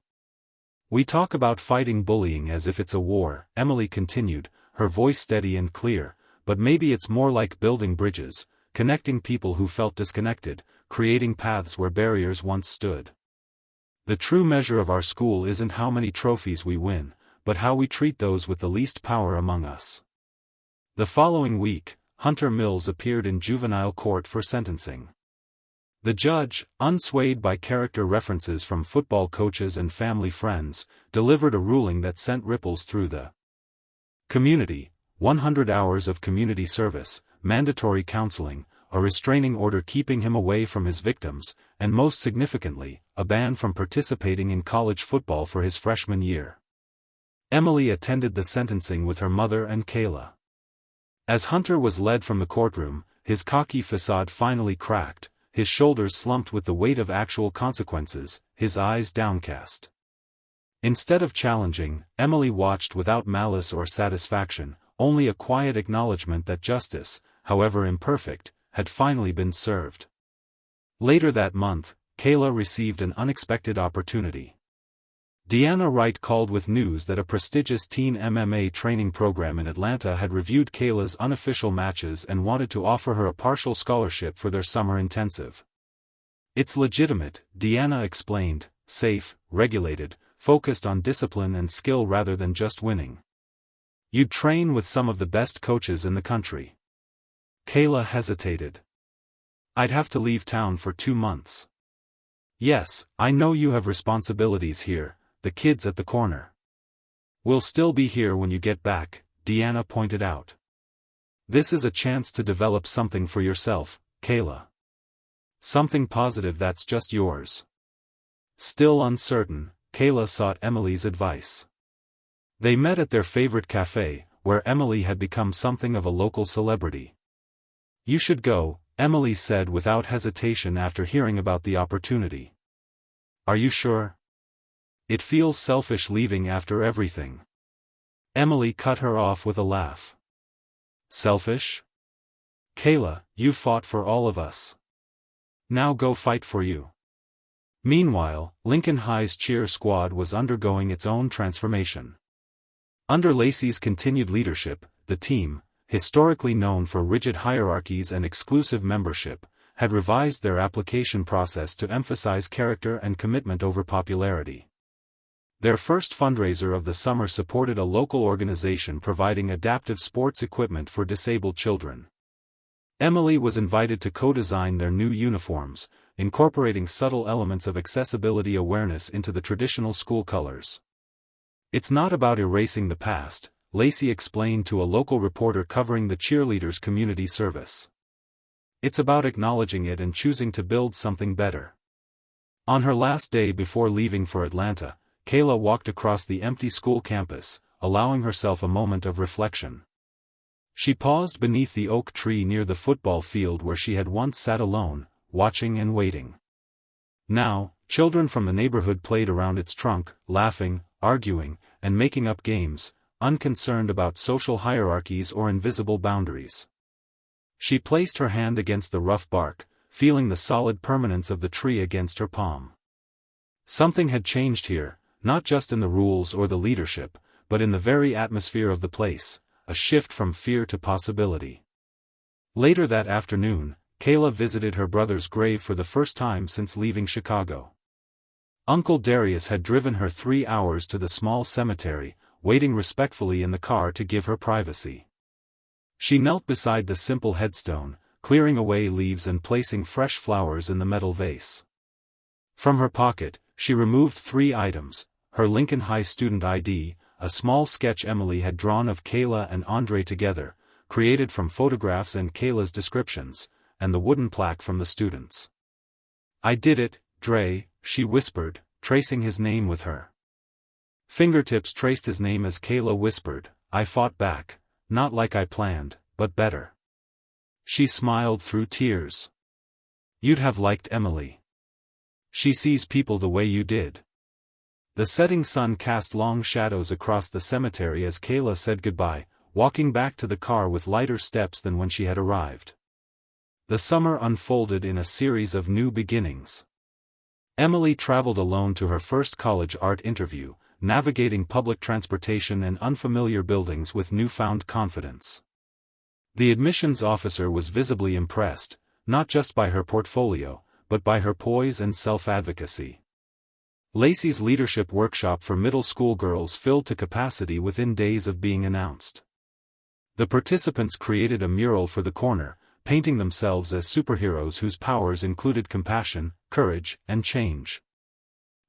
"We talk about fighting bullying as if it's a war," Emily continued, her voice steady and clear, "but maybe it's more like building bridges, connecting people who felt disconnected, creating paths where barriers once stood. The true measure of our school isn't how many trophies we win, but how we treat those with the least power among us." The following week, Hunter Mills appeared in juvenile court for sentencing. The judge, unswayed by character references from football coaches and family friends, delivered a ruling that sent ripples through the community: 100 hours of community service, mandatory counseling, a restraining order keeping him away from his victims, and most significantly, a ban from participating in college football for his freshman year. Emily attended the sentencing with her mother and Kayla. As Hunter was led from the courtroom, his cocky facade finally cracked, his shoulders slumped with the weight of actual consequences, his eyes downcast. Instead of challenging, Emily watched without malice or satisfaction, only a quiet acknowledgement that justice, however imperfect, had finally been served. Later that month, Kayla received an unexpected opportunity. Deanna Wright called with news that a prestigious teen MMA training program in Atlanta had reviewed Kayla's unofficial matches and wanted to offer her a partial scholarship for their summer intensive. "It's legitimate," Deanna explained, "safe, regulated, focused on discipline and skill rather than just winning. You'd train with some of the best coaches in the country. Kayla hesitated. I'd have to leave town for 2 months. Yes, I know you have responsibilities here, the kids at the corner. We'll still be here when you get back, Deanna pointed out. This is a chance to develop something for yourself, Kayla. Something positive that's just yours. Still uncertain, Kayla sought Emily's advice. They met at their favorite cafe, where Emily had become something of a local celebrity. You should go, Emily said without hesitation after hearing about the opportunity. Are you sure? It feels selfish leaving after everything. Emily cut her off with a laugh. Selfish? Kayla, you fought for all of us. Now go fight for you. Meanwhile, Lincoln High's cheer squad was undergoing its own transformation. Under Lacey's continued leadership, the team, historically known for rigid hierarchies and exclusive membership, had revised their application process to emphasize character and commitment over popularity. Their first fundraiser of the summer supported a local organization providing adaptive sports equipment for disabled children. Emily was invited to co-design their new uniforms, incorporating subtle elements of accessibility awareness into the traditional school colors. It's not about erasing the past, Lacey explained to a local reporter covering the cheerleaders' community service. It's about acknowledging it and choosing to build something better. On her last day before leaving for Atlanta, Kayla walked across the empty school campus, allowing herself a moment of reflection. She paused beneath the oak tree near the football field where she had once sat alone, watching and waiting. Now, children from the neighborhood played around its trunk, laughing, arguing, and making up games, unconcerned about social hierarchies or invisible boundaries. She placed her hand against the rough bark, feeling the solid permanence of the tree against her palm. Something had changed here, not just in the rules or the leadership, but in the very atmosphere of the place, a shift from fear to possibility. Later that afternoon, Kayla visited her brother's grave for the first time since leaving Chicago. Uncle Darius had driven her 3 hours to the small cemetery, waiting respectfully in the car to give her privacy. She knelt beside the simple headstone, clearing away leaves and placing fresh flowers in the metal vase. From her pocket, she removed 3 items: her Lincoln High student ID, a small sketch Emily had drawn of Kayla and Andre together, created from photographs and Kayla's descriptions, and the wooden plaque from the students. I did it, Dre, she whispered, tracing his name with her fingertips traced his name as Kayla whispered, I fought back, not like I planned, but better. She smiled through tears. You'd have liked Emily. She sees people the way you did. The setting sun cast long shadows across the cemetery as Kayla said goodbye, walking back to the car with lighter steps than when she had arrived. The summer unfolded in a series of new beginnings. Emily traveled alone to her first college art interview, navigating public transportation and unfamiliar buildings with newfound confidence. The admissions officer was visibly impressed, not just by her portfolio, but by her poise and self-advocacy. Lacey's leadership workshop for middle school girls filled to capacity within days of being announced. The participants created a mural for the corner, painting themselves as superheroes whose powers included compassion, courage, and change.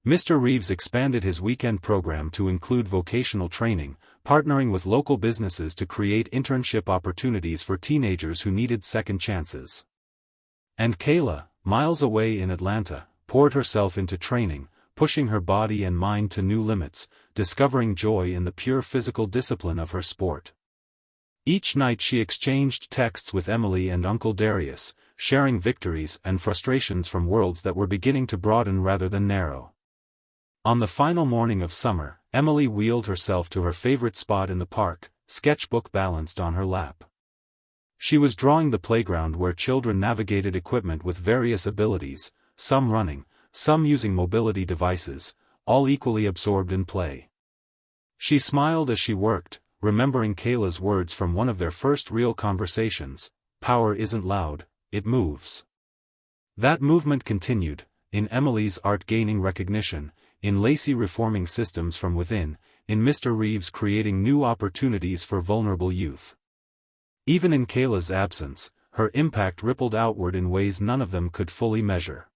Mr. Reeves expanded his weekend program to include vocational training, partnering with local businesses to create internship opportunities for teenagers who needed second chances. And Kayla, miles away in Atlanta, poured herself into training, pushing her body and mind to new limits, discovering joy in the pure physical discipline of her sport. Each night she exchanged texts with Emily and Uncle Darius, sharing victories and frustrations from worlds that were beginning to broaden rather than narrow. On the final morning of summer, Emily wheeled herself to her favorite spot in the park, sketchbook balanced on her lap. She was drawing the playground where children navigated equipment with various abilities, some running, some using mobility devices, all equally absorbed in play. She smiled as she worked, remembering Kayla's words from one of their first real conversations, "Power isn't loud, it moves." That movement continued, in Emily's art gaining recognition, in Lacey reforming systems from within, in Mr. Reeves creating new opportunities for vulnerable youth. Even in Kayla's absence, her impact rippled outward in ways none of them could fully measure.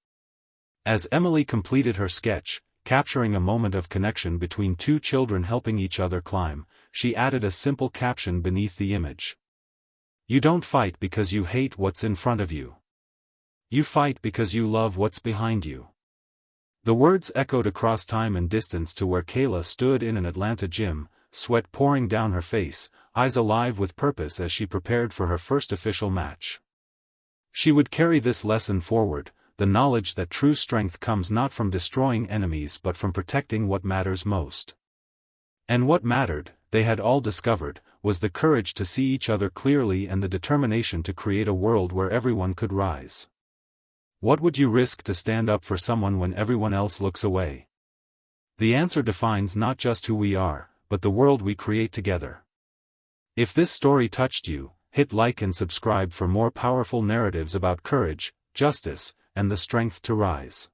As Emily completed her sketch, capturing a moment of connection between two children helping each other climb, she added a simple caption beneath the image. "You don't fight because you hate what's in front of you. You fight because you love what's behind you." The words echoed across time and distance to where Kayla stood in an Atlanta gym, sweat pouring down her face, eyes alive with purpose as she prepared for her first official match. She would carry this lesson forward, the knowledge that true strength comes not from destroying enemies but from protecting what matters most. And what mattered, they had all discovered, was the courage to see each other clearly and the determination to create a world where everyone could rise. What would you risk to stand up for someone when everyone else looks away? The answer defines not just who we are, but the world we create together. If this story touched you, hit like and subscribe for more powerful narratives about courage, justice, and the strength to rise.